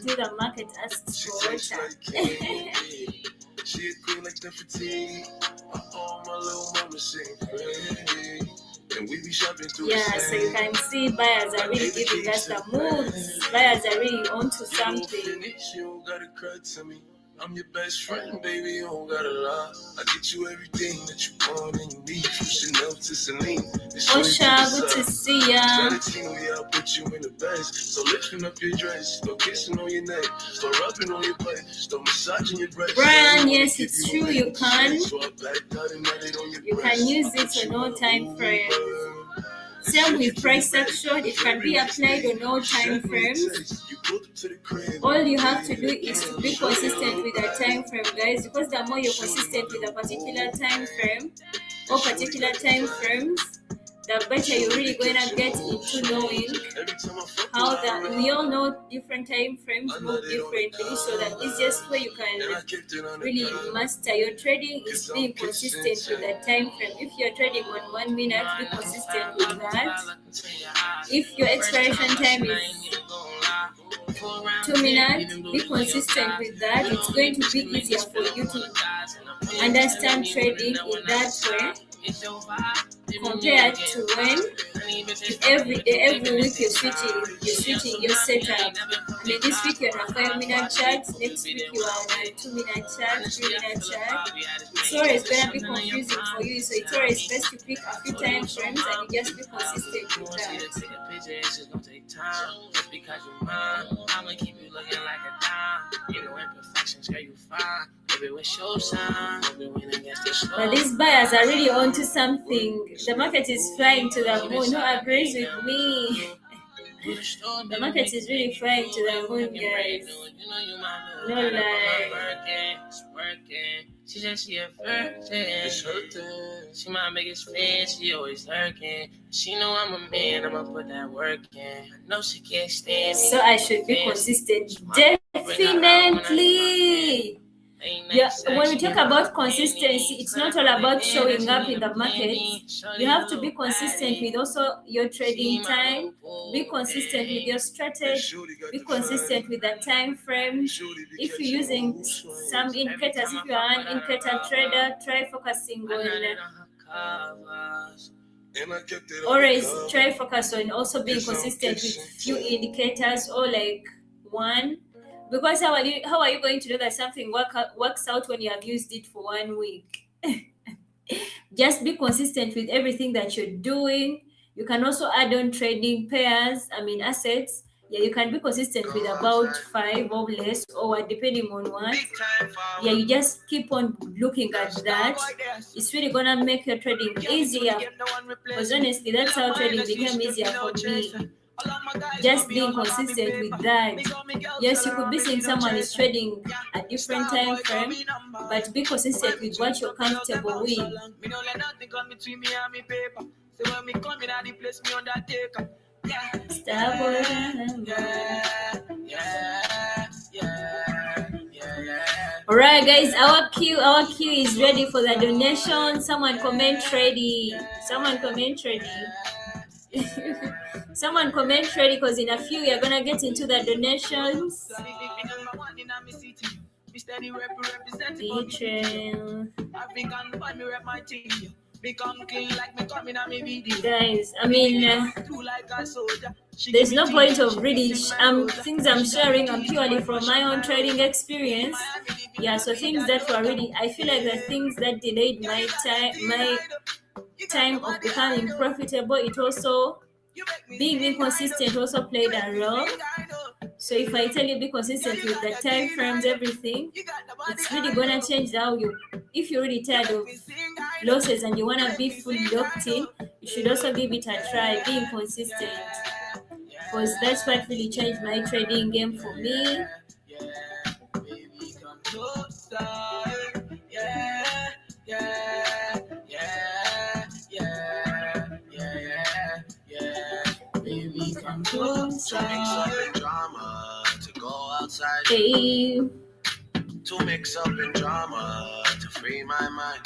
until the market asks for water. She a queen like the fatigue. Oh, my little mama saying pretty. And we be shopping through Yeah, so you can see buyers are really giving us the moves. Buyers are really onto something. You don't gotta cry to me. I'm your best friend, baby. You don't gotta lie. I get you everything that you want and you need. From Chanel to Celine. Osha, good to see ya. Valentino, yeah, I'll put you in the best. So lifting up your dress, start kissing on your neck, start rubbing on your butt, start massaging your breast. Brian, yes, it's true, you can. So I backed out and added on your You can use it on all time frames. Same with price action, it can be applied on all time frames. All you have to do is to be consistent with the time frame, guys, because the more you're consistent with a particular time frame or particular time frames, the better you're really going to get into knowing how that we all know different time frames move differently. So the easiest way you can really master your trading is being consistent with the time frame. If you're trading on 1 minute, be consistent with that. If your expiration time is 2 minutes, be consistent with that. It's going to be easier for you to understand trading in that way compared to when every day, every week you're switching your setup. I mean, this week you're on a 5-minute chart, next week you are on a 2-minute chart, 3-minute chart. It's always gonna be confusing for you, so it's always best to pick a few time frames and you just be consistent with that. It's just gonna take time. Just because you're mine, I'm gonna keep you looking like a dime. You know imperfections, girl, you fine. Baby, what's your sign? But these buyers are really onto something. The market is flying to the moon. Who agrees with me? The market is really flying to the moon, guys. No lie. She said she a virgin. She my biggest fan. She always lurking. She know I'm a man. I'ma put that work in. I know she can't stand me. So I should be consistent. Definitely. Yeah, when we talk about consistency, it's not all about showing up in the market. You have to be consistent with also your trading time, be consistent with your strategy, be consistent with the time frame. If you're using some indicators, if you are an indicator trader, try focusing on always try focus on also being consistent with few indicators or like one. Because how are you going to know that something works out when you have used it for 1 week? Just be consistent with everything that you're doing. You can also add on trading pairs, assets. Yeah, you can be consistent with about 5 or less, or depending on what. Yeah, you just keep on looking at that. It's really gonna make your trading easier. Because honestly, that's how trading became easier for me. Just being consistent with that. Yes, you could be seeing someone is trading a different time frame, but be consistent with what you're comfortable with. Alright guys, our queue is ready for the donation. Someone comment ready. Someone comment ready, because in a few we are gonna get into the donations. Guys, there's no point of really things I'm sharing are purely from my own trading experience. Yeah, so things that were really, I feel like the things that delayed my time of becoming profitable, it also being inconsistent also played a role. So if I tell you be consistent with the time frames, everything, it's really gonna change how if you're really tired of losses and you wanna be fully locked in, you should also give it a try, being consistent. Because that's what really changed my trading game for me. To mix up in drama, to go outside. Hey. To mix up in drama, to free my mind.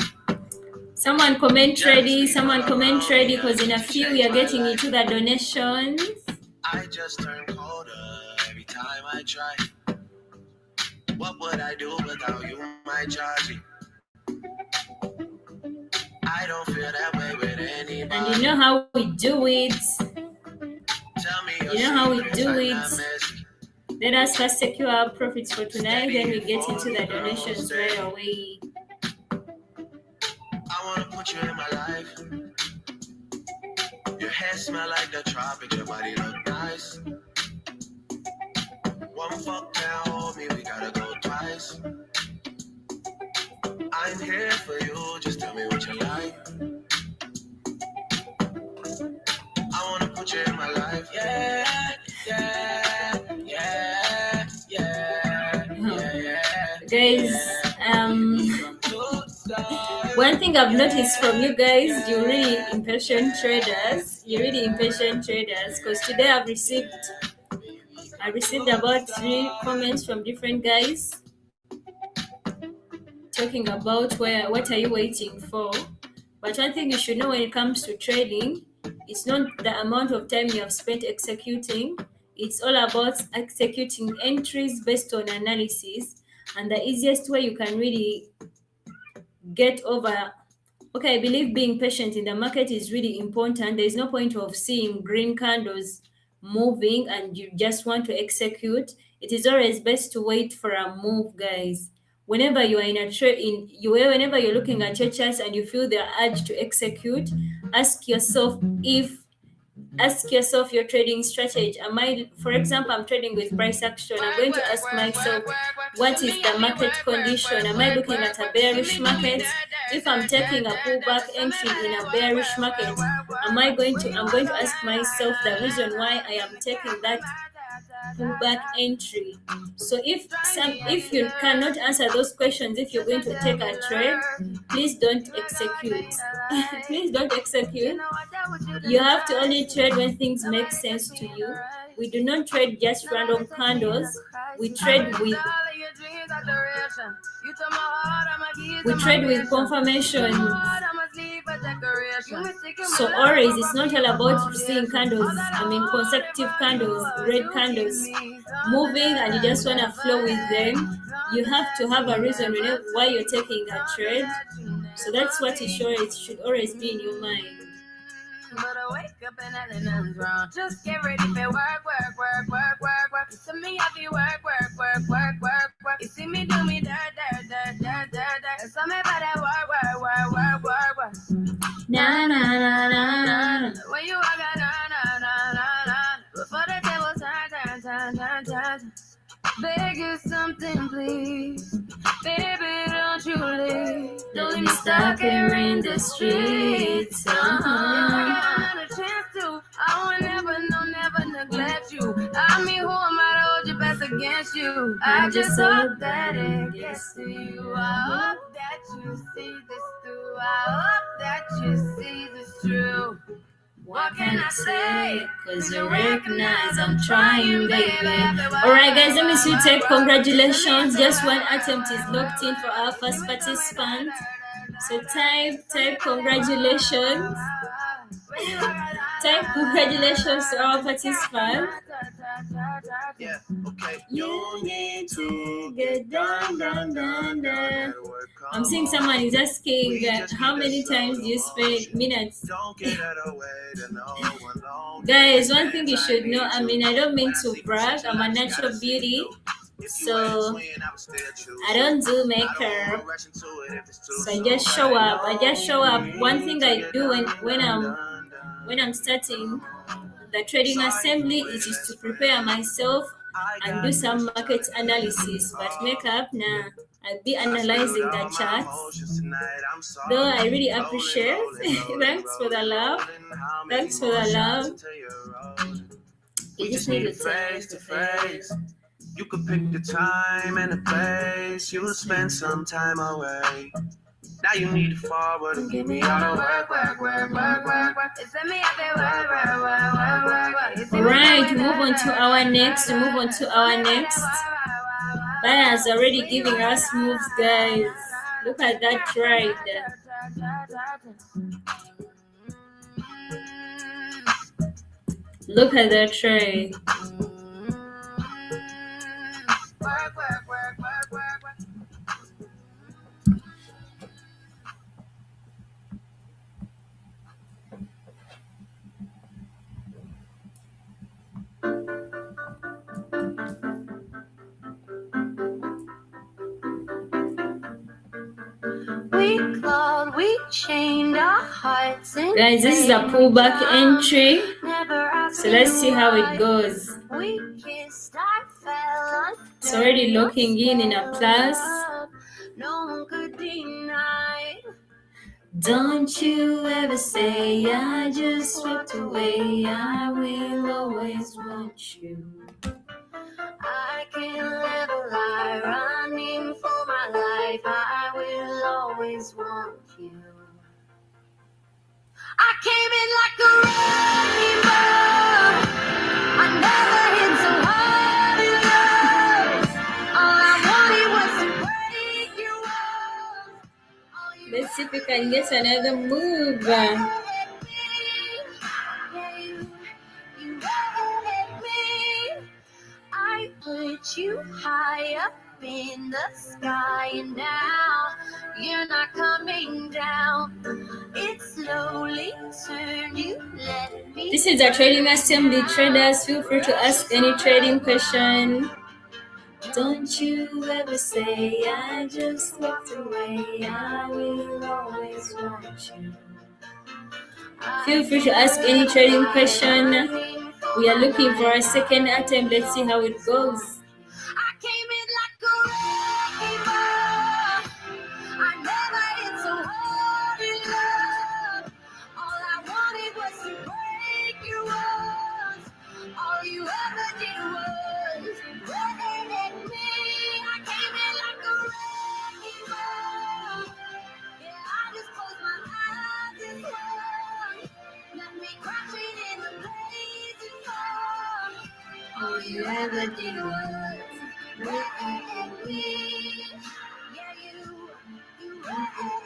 Someone comment ready, because in a few we are getting into the donations. I just turn colder every time I try. What would I do without you, my Georgie? I don't feel that way with anybody. And you know how we do it. Tell me You know how we do I'm it. not messy. Let us first secure our profits for tonight, then we get into the donations right away. I wanna put you in my life. Your hair smell like the tropics, your body look nice. One fuck can't hold me, we gotta go twice. I'm here for you, just tell me what you like. I wanna put you in my life. Yeah, yeah, yeah, yeah, yeah. Guys, one thing I've noticed from you guys, you're really impatient traders. Because today I received about 3 comments from different guys talking about what are you waiting for. But one thing you should know when it comes to trading, it's not the amount of time you have spent executing. It's all about executing entries based on analysis. And the easiest way you can really get over. Okay, I believe being patient in the market is really important. There's no point of seeing green candles moving and you just want to execute. It is always best to wait for a move, guys. Whenever you are in a whenever you're looking at your charts and you feel the urge to execute, ask yourself your trading strategy. For example, I'm trading with price action. I'm going to ask myself, what is the market condition? Am I looking at a bearish market? If I'm taking a pullback entry in a bearish market, I'm going to ask myself the reason why I am taking that pullback entry. So if you cannot answer those questions, if you're going to take a trade, please don't execute. Please don't execute. You have to only trade when things make sense to you. We do not trade just random candles. We trade with confirmation. So always, it's not all about seeing candles, consecutive candles, red candles moving and you just want to flow with them. You have to have a reason why you're taking a trade. So that's what it should always be in your mind. But I wake up and nothing's wrong. Just get ready for work. You see me, I be work. You see me do me dirt. So me about that work. Na. When you walk out, na. Before the table turn. Beg you something, please. Baby, don't you leave. Don't leave me stuck here in the streets. I got a chance to. I will never neglect you. I mean, who am I to hold your best against you? I just hope that it gets to you. I hope that you see this through. I hope that you see this through. What can I say? Cause you recognize I'm trying, baby. Alright guys, let me see you type congratulations. Just one attempt is locked in for our first participant. So type congratulations. Type congratulations to our participant. Yeah, okay. You need to get done. I'm seeing someone is asking how many times do you spend minutes. Guys, one thing you should know, I don't mean to brag, I'm a natural beauty. So I don't do makeup. So I just show up. One thing I do when I'm starting the trading assembly is just to prepare myself and do some market analysis. But makeup, nah. I'll be analyzing the charts. Though I really appreciate. Thanks for the love. You just need to face to face. You could pick the time and the place. You will spend some time away. Now you need to forward and give me all the work. Alright, move on to our next. That has already giving us moves, guys. Look at that trade. Look at that tray. We clawed, we chained our hearts in Guys, this is a vain. pullback entry. Never So let's see how it goes. We kissed, I fell It's already locking in a plus. No one could deny. Don't you ever say I just swept away. I will always want you. I can live a lie, running for my life. I will always want you. I came in like a wrecking ball. I never hit so hard in love. All I wanted was to break your walls. All you Let's see if we can get another move. ever hit me, yeah, you ever hit me. I put you high up in the sky, and now you're not coming down. It slowly turned, you let me. This is a trading assembly. Traders, feel free to ask any trading question. Don't you ever say I just walked away. I will always want you. Feel free to ask any trading question. We are looking for a second attempt. Let's see how it goes. I came in like a wrecking ball. I never hit so hard in love. All I wanted was to break your walls. All you ever did was hit me. I came in like a wrecking ball. Yeah, I just closed my eyes and swung. Left me crashing in the blazing fall. All you ever did was hit me. Yeah, you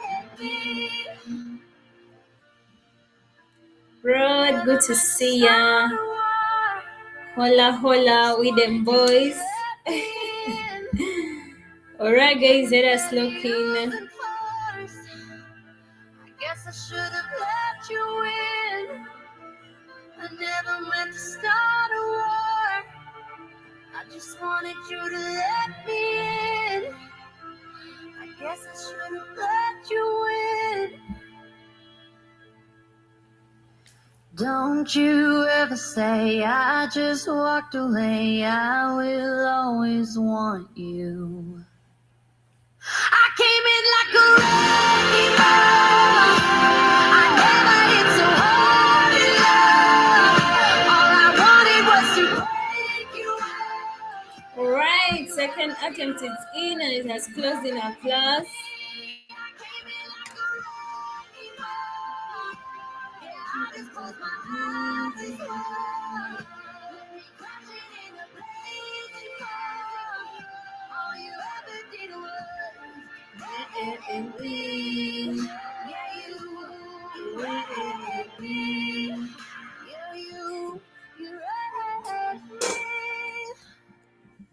hit me. Rod, good to see ya. Hola, hola with them boys. Alright, guys, let us look in. I guess I should have let you in. I never meant to start a war. I just wanted you to let me in. I guess I should have let you in. Don't you ever say I just walked away. I will always want you. I came in like a wrecking ball. I never hit so hard in love. All I wanted was to break you up. Alright, second attempt is in and it has closed in a plus. I came in like a wrecking ball. Yeah, I just closed my eyes and swung. Let me crashing in the blazing fall. All you ever did was hit me. Yeah, you hit me. Yeah, you hit me.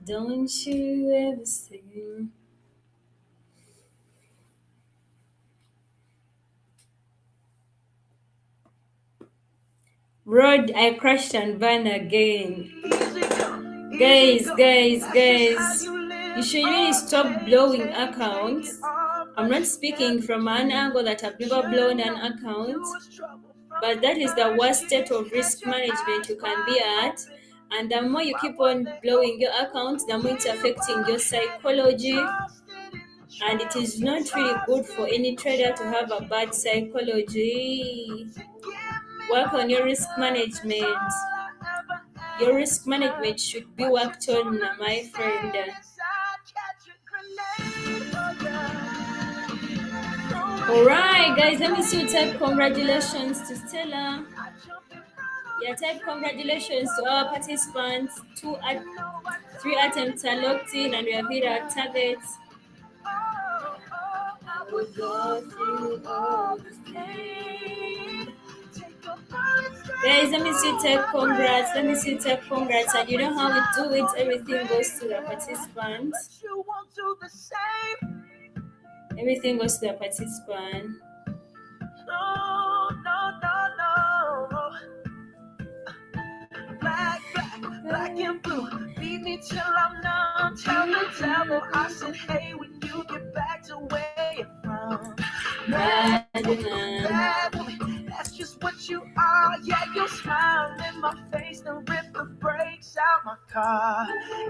Don't you ever say. Rod, I crashed and burned again. Guys, you should really stop blowing accounts. I'm not speaking from an angle that I've never blown an account, but that is the worst state of risk management you can be at. And the more you keep on blowing your accounts, the more it's affecting your psychology. And it is not really good for any trader to have a bad psychology. Work on your risk management. Your risk management should be worked on, my friend. Alright, guys, let me see you type congratulations to Stella. Yeah, type congratulations to our participants. 3 attempts are locked in and we have hit our target. would go through all this pain. Guys, let me see type congrats. Let me see type congrats. And you know how we do it. Everything goes to the participant. You won't do the same. Everything goes to the participant. No, no, no, no. Black and blue. Beat me till I'm numb. Tell the devil I said, hey, when you get back to where you're from. Bad woman. Bad woman. That's just what you are. Yeah, you smile in my face, then rip the brakes out my car.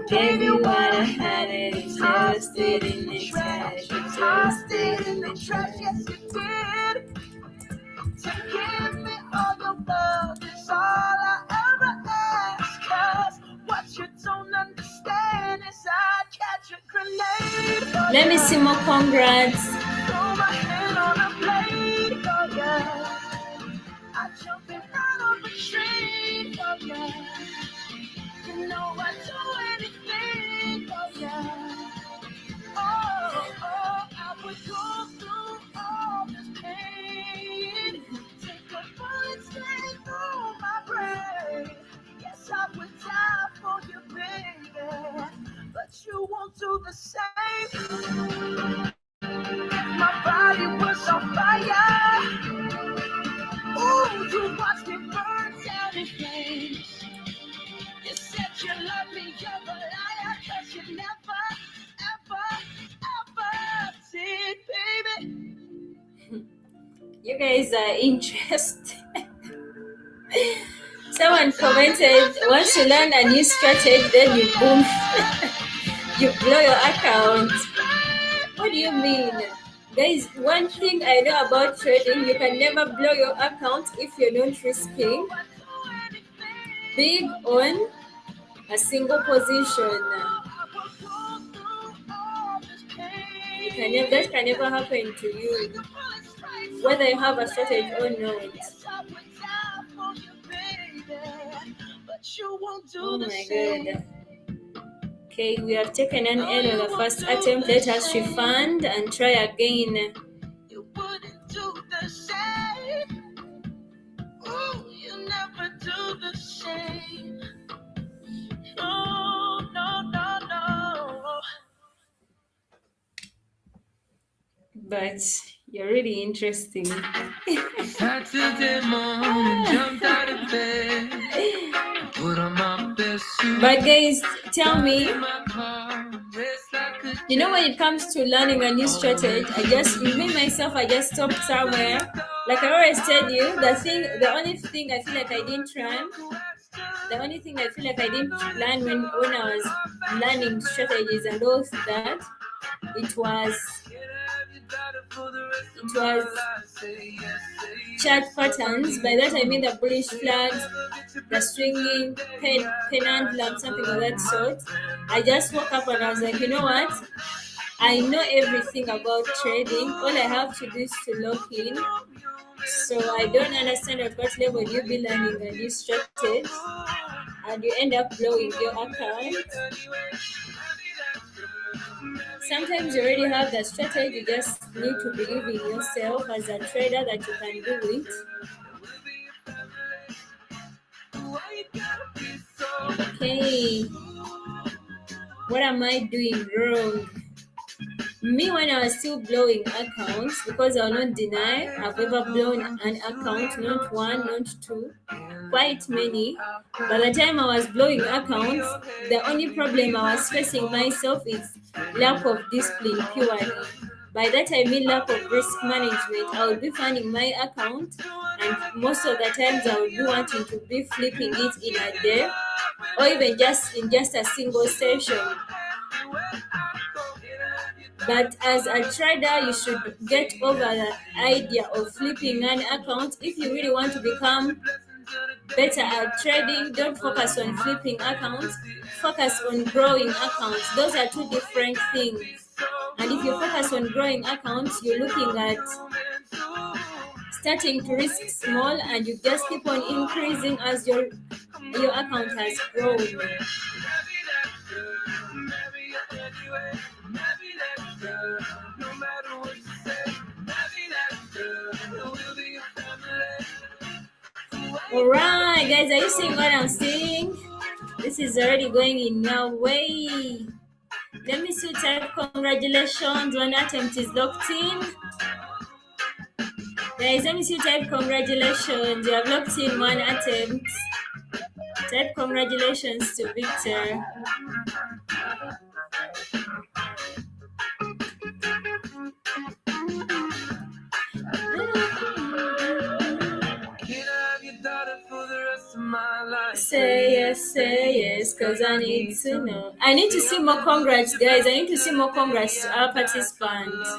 Gave you what I had and tossed it in the trash. Tossed it in the trash, yes you did. To give me all your love is all I ever ask. 'Cause what you don't understand is I'd catch a grenade. Let me see more congrats. Throw my hand on a blade, oh yeah. I jump in right on the train, oh yeah. You know I'd do anything, oh yeah. Oh, I would go through all this pain. Take a bullet straight through my brain. Yes, I would die for you, baby. But you won't do the same. If my body was on fire, ooh, you watch me burn down in flames. You said you love me, you're a liar, 'cause you never, ever did, baby. You guys are interested. Someone commented, once you learn a new strategy, then you boom, you blow your account. What do you mean? Guys, one thing I know about trading, you can never blow your account if you're not risking big on a single position. That can never happen to you, whether you have a strategy or not. Oh my god. Okay, we have taken an L on the first attempt. Let us refund and try again. You wouldn't do the same. Ooh, you never do the same. No, no, no, no. But you're really interesting. Saturday morning, jumped out of bed, put on my best suit. But guys, tell me, My car, raced like a you know, when it comes to learning a new strategy, I just stopped somewhere. Like I always tell you, the only thing I feel like I didn't learn, the only thing I feel like I didn't learn when I was learning strategies and all that, it was chart patterns. By that I mean the bullish flags, the swinging, pendulum, something of that sort. I just woke up and I was like, you know what? I know everything about trading. All I have to do is to lock in. So I don't understand at what level you'll be learning a new strategy and you end up blowing your account. Sometimes you already have the strategy, you just need to believe in yourself as a trader that you can do it. Okay, what am I doing wrong? Me, when I was still blowing accounts, because I will not deny I've ever blown an account, not one, not two, quite many. By the time I was blowing accounts, the only problem I was facing myself is lack of discipline purely. By that I mean lack of risk management. I would be finding my account and most of the times I would be wanting to be flipping it in a day or even just in just a single session. But as a trader, you should get over the idea of flipping an account. If you really want to become better at trading, don't focus on flipping accounts, focus on growing accounts. Those are two different things. And if you focus on growing accounts, you're looking at starting to risk small and you just keep on increasing as your account has grown. No matter what you say. Alright, guys, are you seeing what I'm seeing? This is already going in your way. Let me see, type congratulations. One attempt is locked in. Guys, let me see, type congratulations. You have locked in one attempt. Type congratulations to Victor. Say yes, cause I need to know. I need to see more congrats, guys. I need to see more congrats to our participants.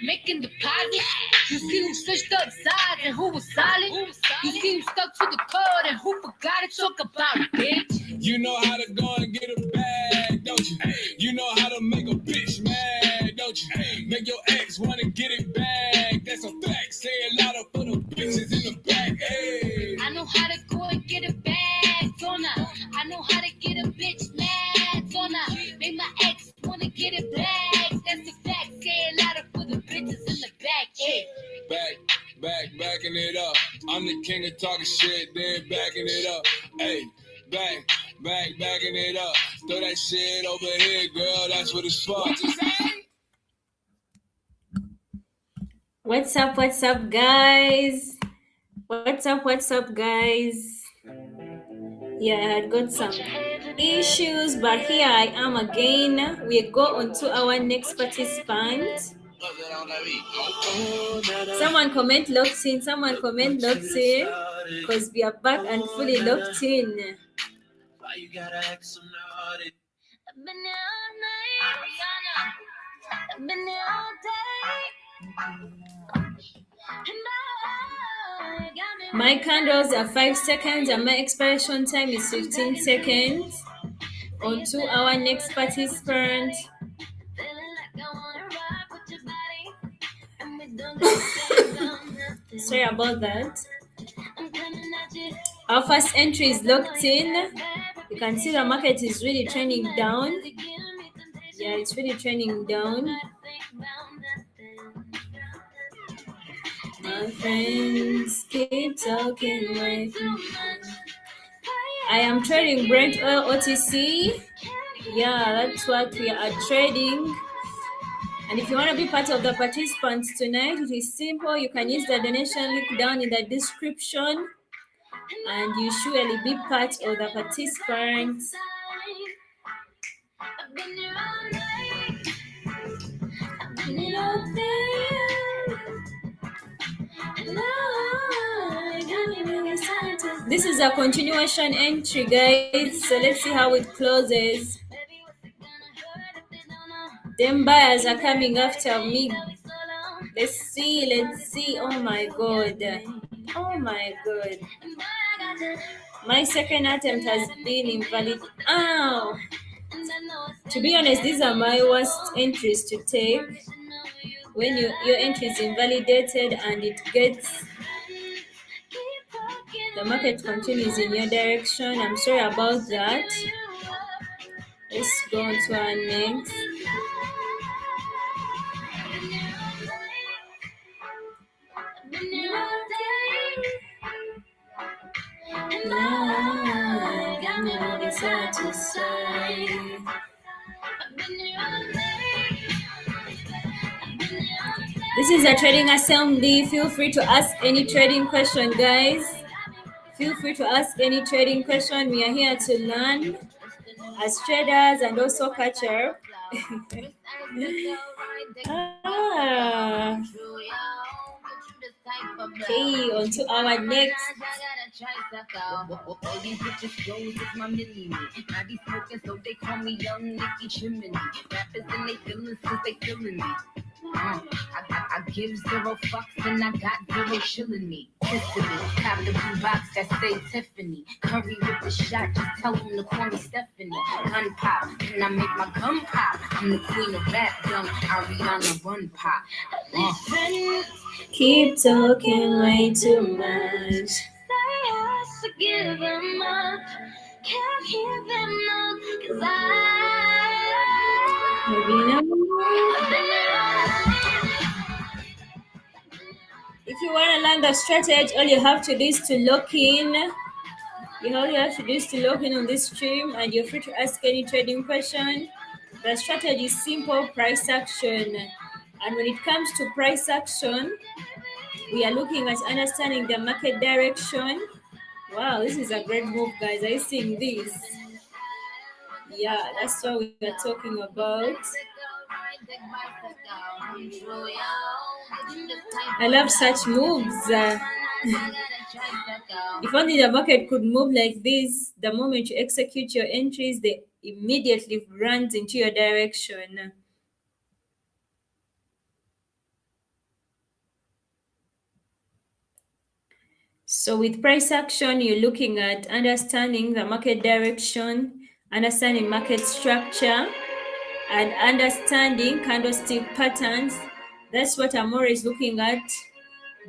Making deposits. You see who switched up sides and who was solid. You see who stuck to the code and who forgot to talk about it, bitch. You know how to go and get a bag, don't you? You know how to make a bitch mad, don't you? Make your ex wanna get it back. That's a fact. Say it louder for the bitches in the back. Hey. I know how to go and get it back, don't I? I know how to get a bitch mad, don't I? Make my ex wanna get it back. That's a fact. Say it louder for the bitches in the back. Hey. Backing it up. I'm the king of talking shit, then backing it up. Hey, backing it up. Throw that shit over here, girl. That's what it's for. What you say? What's up, guys? What's up, guys? Yeah, I had got some issues, but here I am again. We go on to our next participant. Someone comment locked in, because we are back and fully locked in. Why you gotta act so naughty? I've been here all night, I've been here all day. My candles are 5 seconds and my expiration time is 15 seconds. On to our next participant. Sorry about that. Our first entry is locked in. You can see the market is really trending down. Yeah, it's really trending down. My friends keep talking away from me. I am trading Brent oil OTC. Yeah, that's what we are trading. And if you want to be part of the participants tonight, it is simple. You can use the donation link down in the description, and you surely be part of the participants. This is a continuation entry, guys, so let's see how it closes. Them buyers are coming after me. Let's see. Oh my god. My second attempt has been invalid. Ow! To be honest, these are my worst entries to take. When your entry is invalidated and it gets, the market continues in your direction. I'm sorry about that. Let's go on to our next. This is a trading assembly. Feel free to ask any trading question, guys. Feel free to ask any trading question. We are here to learn as traders and also catch up. Okay, on to our next. All these bitches goes with my mini. Now these smoking, so they call me Young Nicky Chimney. Rappers and they feelings, cause they feeling me. I give zero fucks and I got zero chillin' me. Sicily, cop the blue box that say Tiffany. Curry with the shot, just tell him to call me Stephanie. Gun pop, and I make my gun pop. I'm the queen of rap, young Ariana Run Pop. Keep talking way too much. Say us to give them up. Can't hear them now, 'cause if you want to learn the strategy, all you have to do is to lock in. All you have to do is to log in on this stream, and you're free to ask any trading question. The strategy is simple: price action. And when it comes to price action, we are looking at understanding the market direction. Wow, this is a great move, guys. Are you seeing this? Yeah, that's what we are talking about. I love such moves. If only the market could move like this, the moment you execute your entries, they immediately runs into your direction. So with price action, you're looking at understanding the market direction, understanding market structure, and understanding candlestick patterns. That's what I'm always looking at.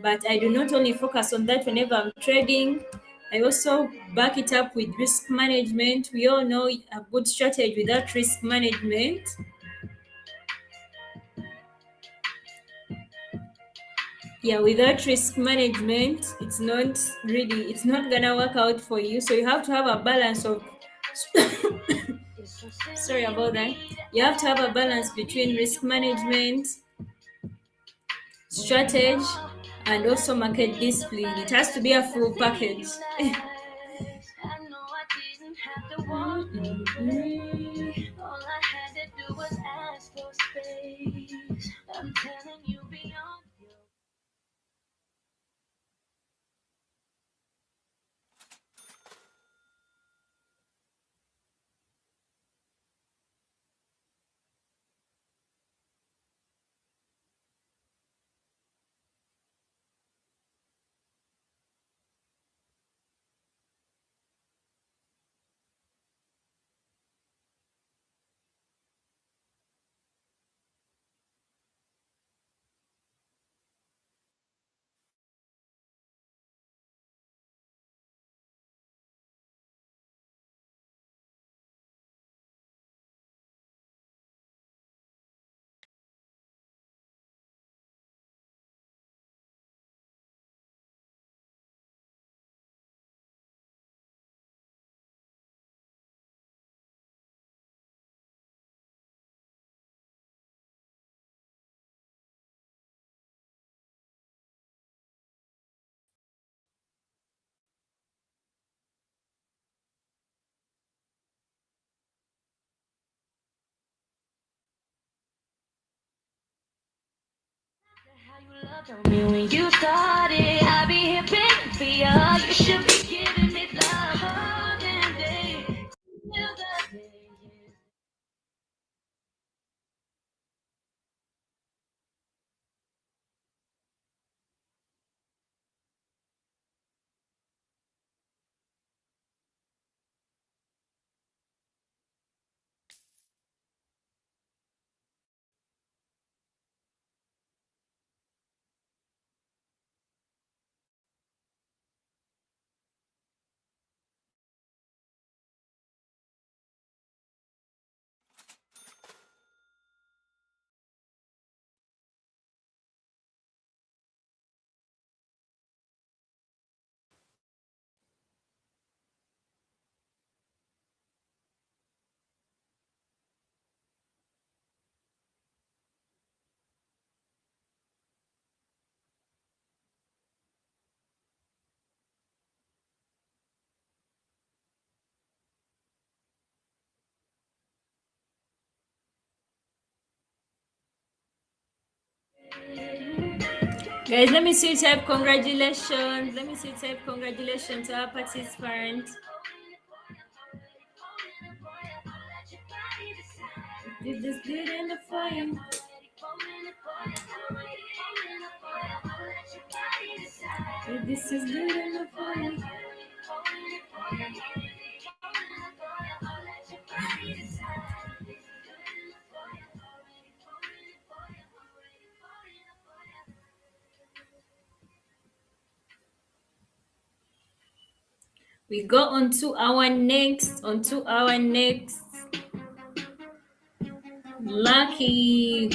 But I do not only focus on that whenever I'm trading. I also back it up with risk management. We all know a good strategy without risk management. Yeah, without risk management, it's not gonna work out for you. So you have to have a balance of sorry about that. You have to have a balance between risk management, strategy, and also market discipline. It has to be a full package. I'm telling you beyond. Tell me when you started, I'll be here begging for ya. You should be giving me love all damn day. Till the day. Guys, let me see you type congratulations. Let me see you type congratulations to our participant. Did this good in the fire? This is good enough for me. We go on to our next. Lucky.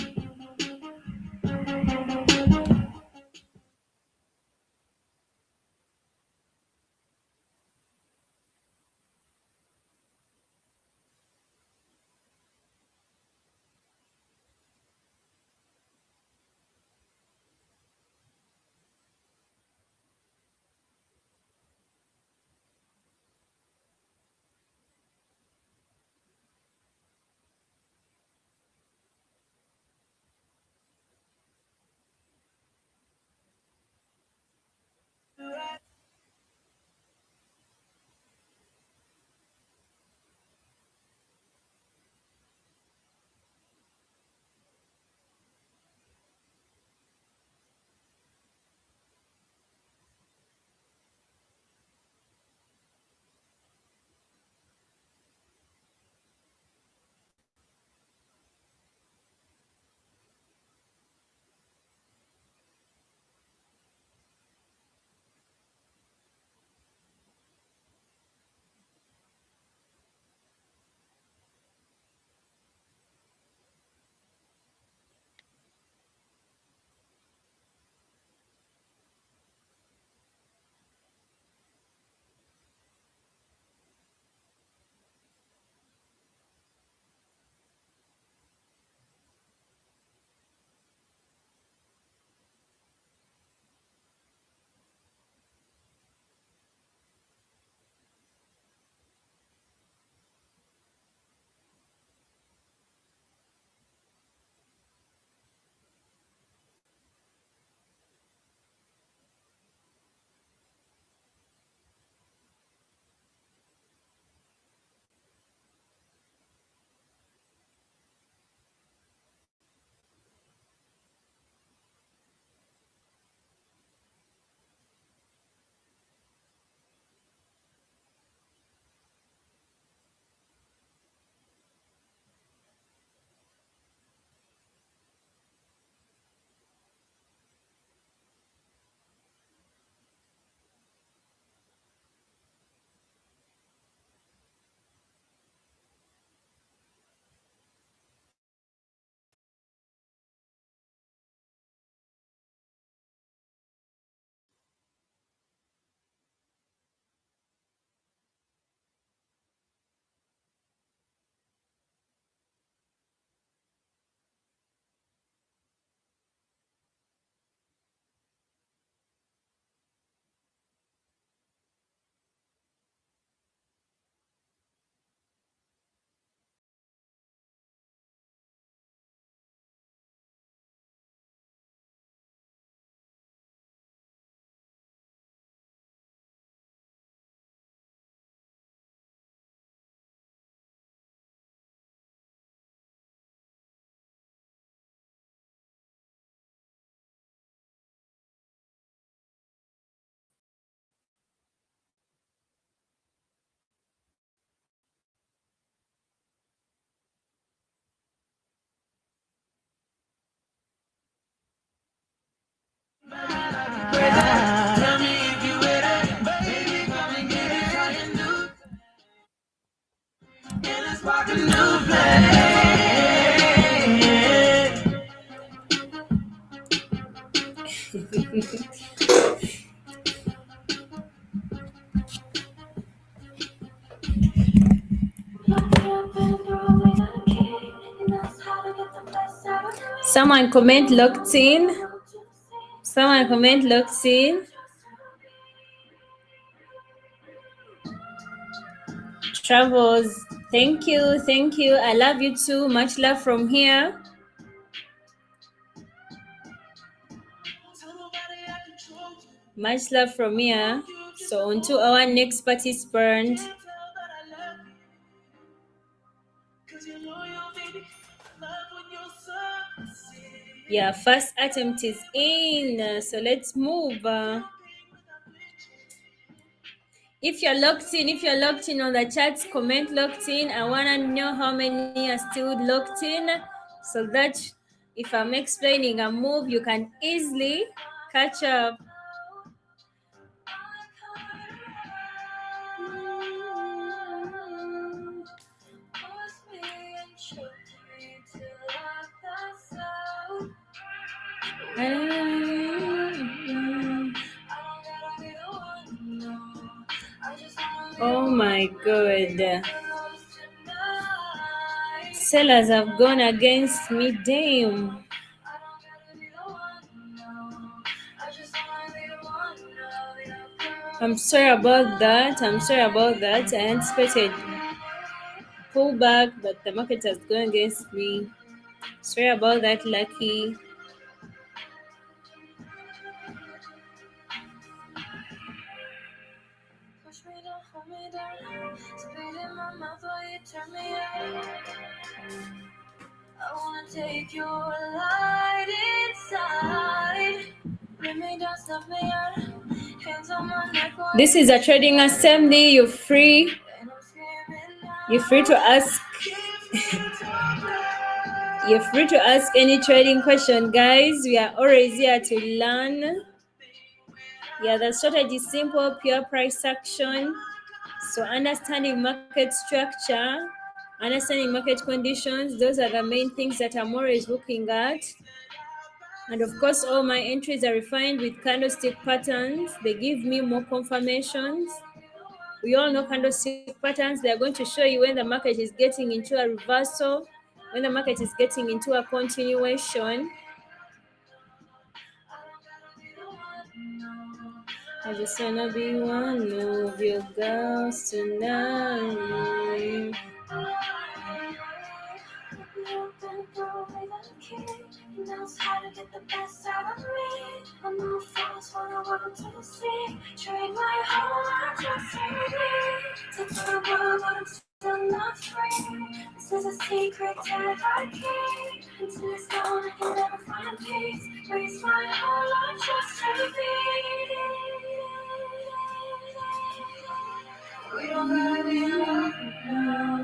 Tell me if you with it, baby, come and get it. Trying new and let's spark a new flame. Someone comment locked in. Travels, thank you. I love you too. Much love from here. So on to our next participant. Yeah, first attempt is in. So let's move. If you're locked in on the chats, comment locked in. I wanna know how many are still locked in, so that if I'm explaining a move, you can easily catch up. Oh my god. Sellers have gone against me, damn. I'm sorry about that. I anticipated pullback, but the market has gone against me. Sorry about that, Lucky. I wanna take your light inside. Let me dance up me out. Hands on my neck. This is a trading assembly. You're free to ask. You're free to ask any trading question, guys. We are always here to learn. Yeah, the strategy is simple, pure price action. So understanding market structure, understanding market conditions, those are the main things that I'm always looking at. And of course, all my entries are refined with candlestick patterns. They give me more confirmations. We all know candlestick patterns. They're going to show you when the market is getting into a reversal, when the market is getting into a continuation. I just wanna be one of your girls tonight. He knows how to get the best out of me. I'm not fast when I want to see. Trade my whole life just for me. To the world, but I'm still not free. This is a secret that I keep. Until it's gone, I can never find peace. Waste my whole life just to be. We don't gotta be alone now.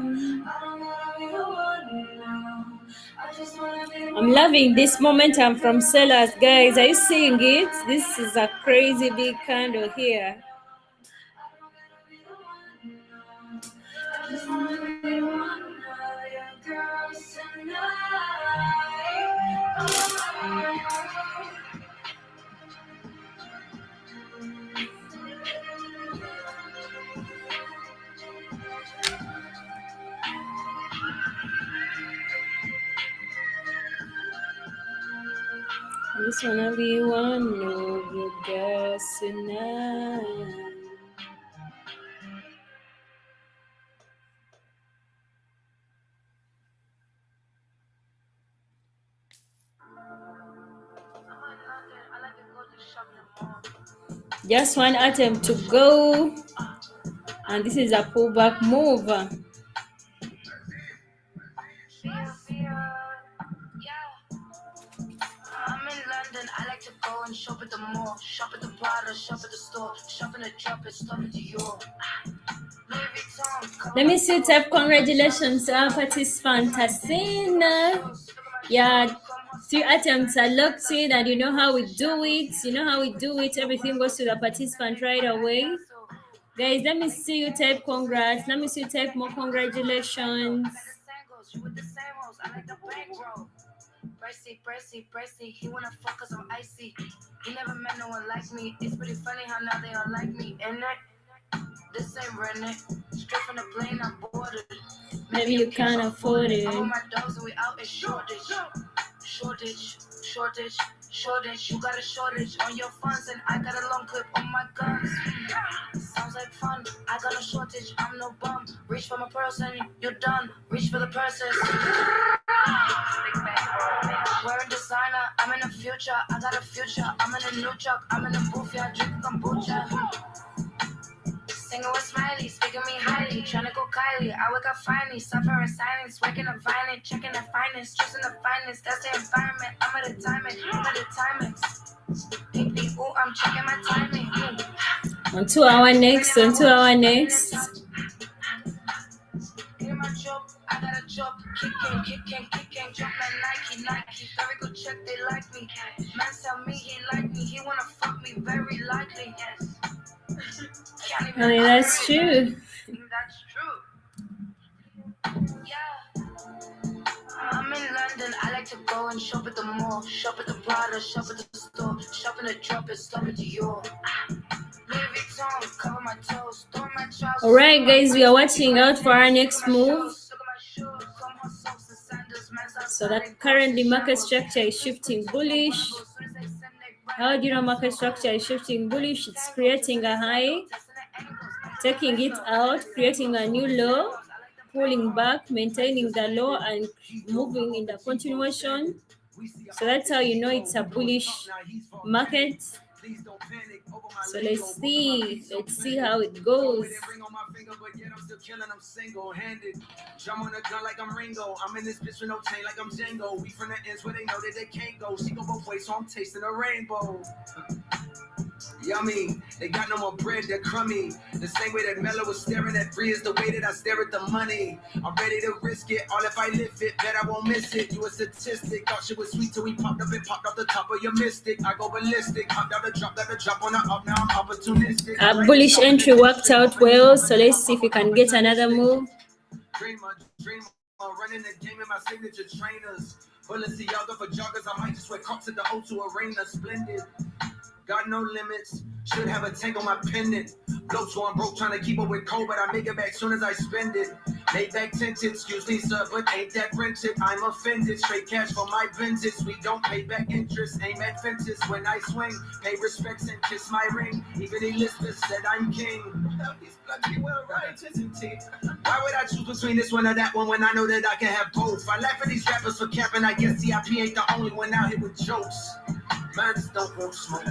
I don't gotta be the one now. I just wanna be. I'm loving this momentum from sellers, guys. Are you seeing it? This is a crazy big candle here. I just wanna be one of your girls tonight. I just wanna be one of your girls tonight. Just one attempt to go, and this is a pullback move. I like to go and shop at the mall, shop at the Prada, shop at the store, shop in the drop it, stop at the Dior. Let me see, type congratulations, participant Tassina. Yeah, 3 attempts are locked in, and you know how we do it. Everything goes to the participant right away. Guys, let me see you type congrats. Let me see you type more congratulations. Pricey, he wanna fuck cause I'm icy. He never met no one like me. It's pretty funny how now they all like me. And this ain't renting. Straight from the plane, I boarded. Maybe you can't afford it. I'm with my dogs and we out in shortage. You got a shortage on your funds and I got a long clip on my guns. Sounds like fun. I got a shortage. I'm no bum. Reach for my purse and you're done. Reach for the purses. Wearing designer, I'm in the future. I got a future. I'm in a new truck. I'm in a booth, yeah, drinking kombucha. Singing with Smiley, speaking me highly. Tryna go Kylie, I wake up finally. Suffer in silence, waking up violent. Checking the finest, choosing the finest. That's the environment. I'm at the timing. Pink, ooh, I'm checking my timing. On to our next. Hear my joke, I got a joke. Kicking, jump like Nike. Very good check, they like me. Man tell me he like me, he wanna fuck me, very likely. I mean, that's true. That's true. Yeah. I'm in London, I like to go and shop at the mall, shop at the Prada, shop at the store, shop in the tropics, stop at Dior. Louis Vuitton, cover my toes, throw my trousers. Alright, guys, we are watching out for our next move. So that currently market structure is shifting bullish. How do you know market structure is shifting bullish? It's creating a high, taking it out, creating a new low, pulling back, maintaining the low, and moving in the continuation. So that's how you know it's a bullish market. So let's see how it goes. Jump on the gun like I'm Ringo. I'm in this bitch with no chain like I'm Django. We from the ends where they know that they can't go. She go both ways, so I'm tasting a rainbow. Yummy, they got no more bread, they're crummy. The same way that Mello was staring at free is the way that I stare at the money. I'm ready to risk it, all if I lift it, bet I won't miss it. You a statistic, thought shit was sweet till we popped up and popped off the top of your mystic. I go ballistic, hopped out the drop, let the drop on the up, now I'm opportunistic. A bullish entry worked out well, so let's see if we can get another move. Dreamer, running the game in my signature trainers. Balenciaga for joggers, I might just wear Crocs at the O2 Arena, splendid. Got no limits, should have a tank on my pendant. Blow so I'm broke trying to keep up with cold, but I make it back soon as I spend it. Made back tinted, excuse me sir, but ain't that rented? I'm offended, straight cash for my vintage. We don't pay back interest, aim at fences. When I swing, pay respects and kiss my ring. Even Elizabeth said I'm king. Why would I choose between this one or that one when I know that I can have both? I laugh at these rappers for capping, I guess CIP ain't the only one out here with jokes. Man, just don't want smoke.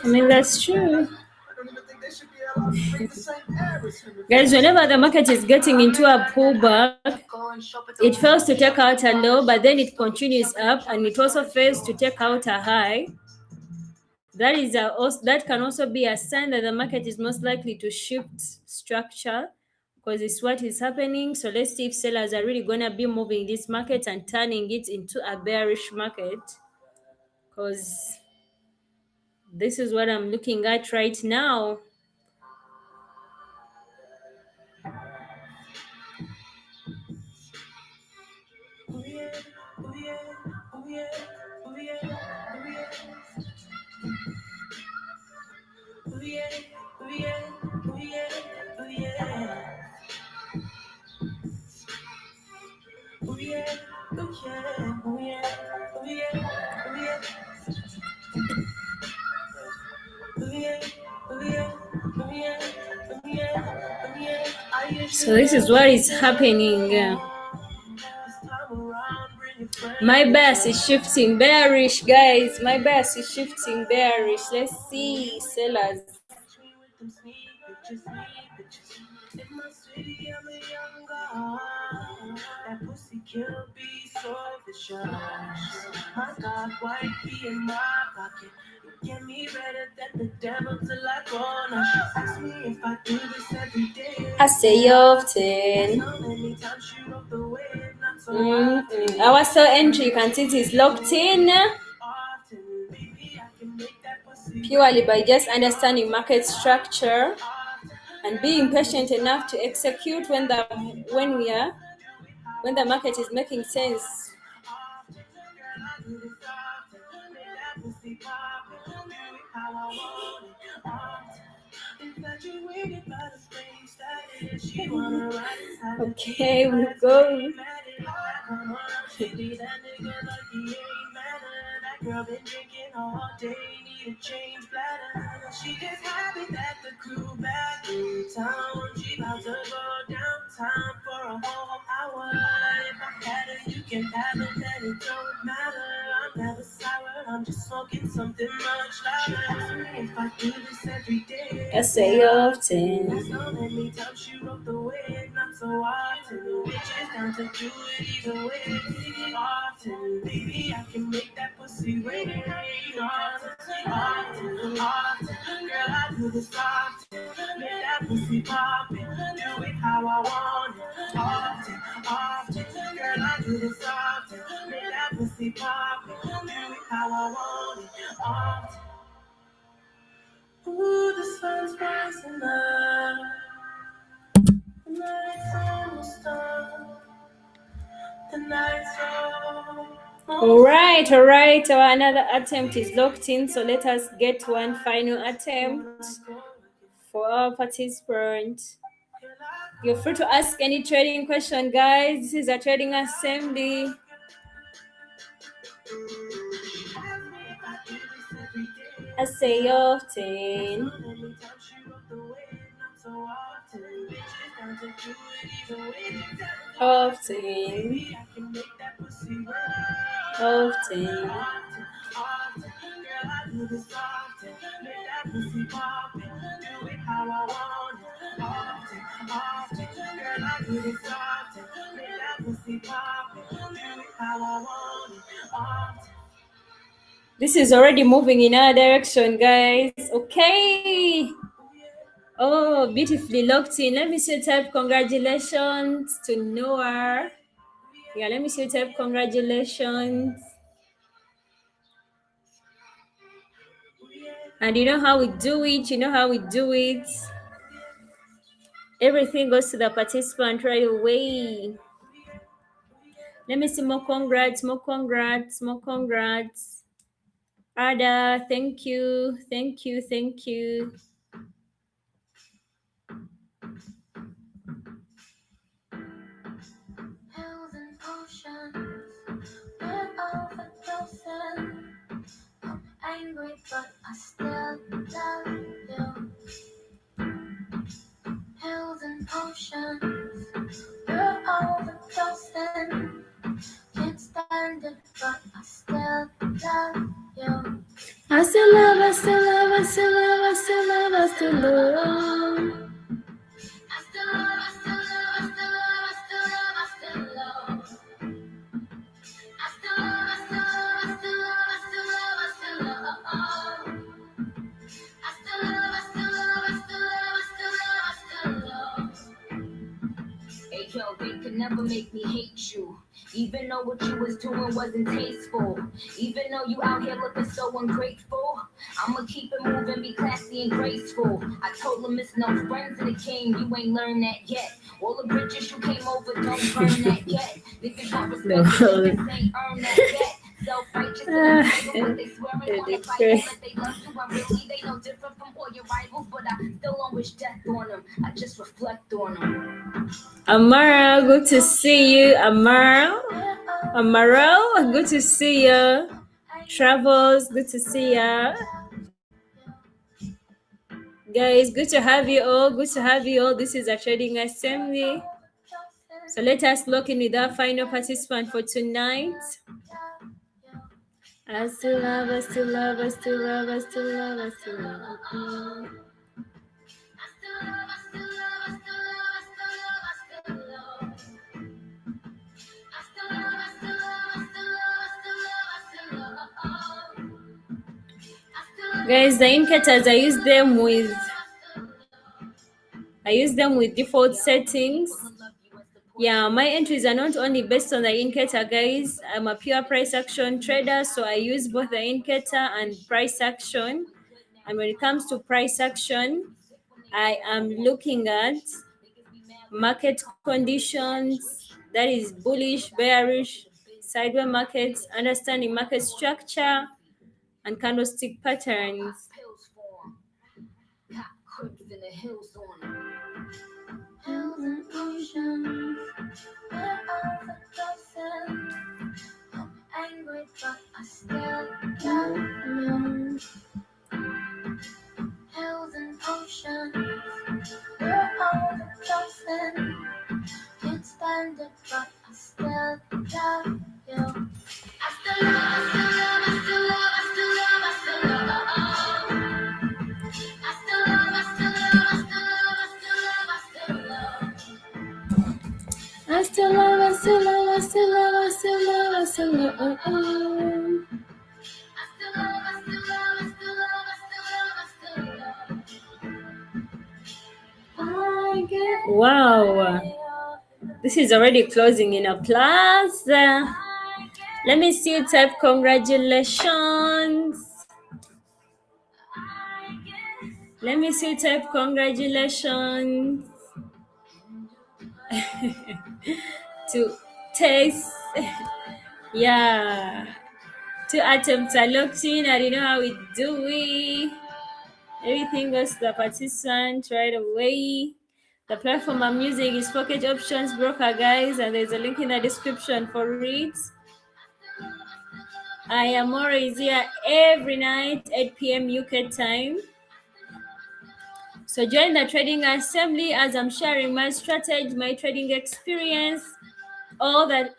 I mean, that's true. Guys, whenever the market is getting into a pullback, it fails to take out a low, but then it continues up, and it also fails to take out a high. That can also be a sign that the market is most likely to shift structure, because it's what is happening. So let's see if sellers are really going to be moving this market and turning it into a bearish market, because this is what I'm looking at right now. So this is what is happening. My bias is shifting bearish, guys. My bias is shifting bearish. Let's see, sellers. That pussy kill be so vicious. My God, white be in my pocket. Get me better than the devil till I go. Now she asks me if I do this every day. I say often. Our sell entry, you can see it is locked in purely by just understanding market structure and being patient enough to execute when the market is making sense. Okay, we'll go. Girl been drinking all day, need a change bladder. She just happy that the crew back in town. She about to go downtown for a whole hour. If I had her, you can have it, then it don't matter. I'm never sour, I'm just smoking something much louder. If I do this every day, I say often. that's not many times she wrote the wave, not so often. Bitches down to do it either way. Often, baby, I can make that pussy wait. Often, girl, I do this often. pussy poppin', do it how I want it. Often, often, girl, I do this often. Make that pussy poppin', do it how I want it. Often. Ooh, the sun's rising up. The night's almost done. The night's All right. Our another attempt is locked in, so let us get one final attempt for our participant. You're free to ask any trading question, guys. This is a trading assembly. I say often. Often. Often. This is already moving in our direction, guys. Okay. Oh, beautifully locked in. Let me see you type congratulations to Noah. Yeah, let me see you type congratulations. And you know how we do it. Everything goes to the participant right away. Let me see more congrats. Ada, thank you. Hills and oceans, we're overdosing. I'm angry, but I still love you. Hills and oceans, we're overdosing. Can't stand it, but I still love you. I still love. Hey yo, they could never make me hate you. Even though what you was doing wasn't tasteful. Even though you out here looking so ungrateful. I'ma keep it moving, be classy and graceful. I told them it's no friends in the game, you ain't learned that yet. All the bridges you came over, don't burn that yet. Niggas don't respect the niggas ain't earned that yet. Self-righteous but they swearing on the Bible that they love you. And really they no different from all your rivals, but I still don't wish death on them. I just reflect on them. Amara, good to see you. Amaro, good to see you. Travels, good to see you. Guys, good to have you all. This is a trading assembly. So let us lock in with our final participant for tonight. I still love. Guys, the indicators I use them with default settings. Yeah, my entries are not only based on the indicator, guys. I'm a pure price action trader, so I use both the indicator and price action. And when it comes to price action, I am looking at market conditions, that is bullish, bearish, sideways markets, understanding market structure, and candlestick patterns. Hills and oceans, we're overdosing. I'm angry, but I still love you. Hills and oceans, we're overdosing. Can't stand it, but I still love you. I still love. Wow. This is already closing in applause. Let me see you type congratulations. Let me see you type congratulations. To taste. Yeah. 2 attempts are locked in. I don't know how we do it. Everything goes to the participant right away. The platform I'm using is Pocket Options Broker, guys, and there's a link in the description for it. I am always here every night, 8 p.m. UK time. So join the trading assembly as I'm sharing my strategy, my trading experience, all the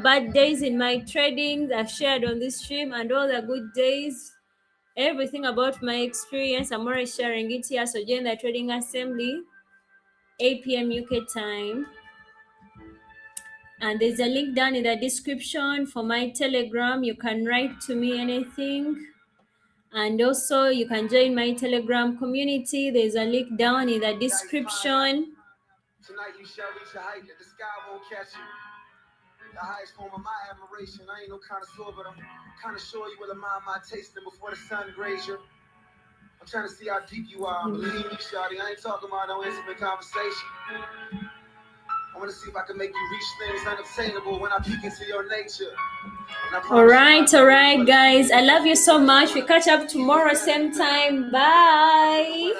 bad days in my trading I've shared on this stream, and all the good days. Everything about my experience, I'm already sharing it here. So join the trading assembly, 8 p.m. UK time. And there's a link down in the description for my Telegram. You can write to me anything. And also you can join my Telegram community. There's a link down in the description. Tonight you shall reach a height that the sky won't catch you. The highest form of my admiration. I ain't no connoisseur, but I'm kind of sure you will admire my tasting before the sun grazes you. I'm trying to see how deep you are. Believe me, shawty, I ain't talking about no intimate conversation. I want to see if I can make you reach things unobtainable when I peek into your nature. All right, guys. I love you so much. We catch up tomorrow, same time. Bye.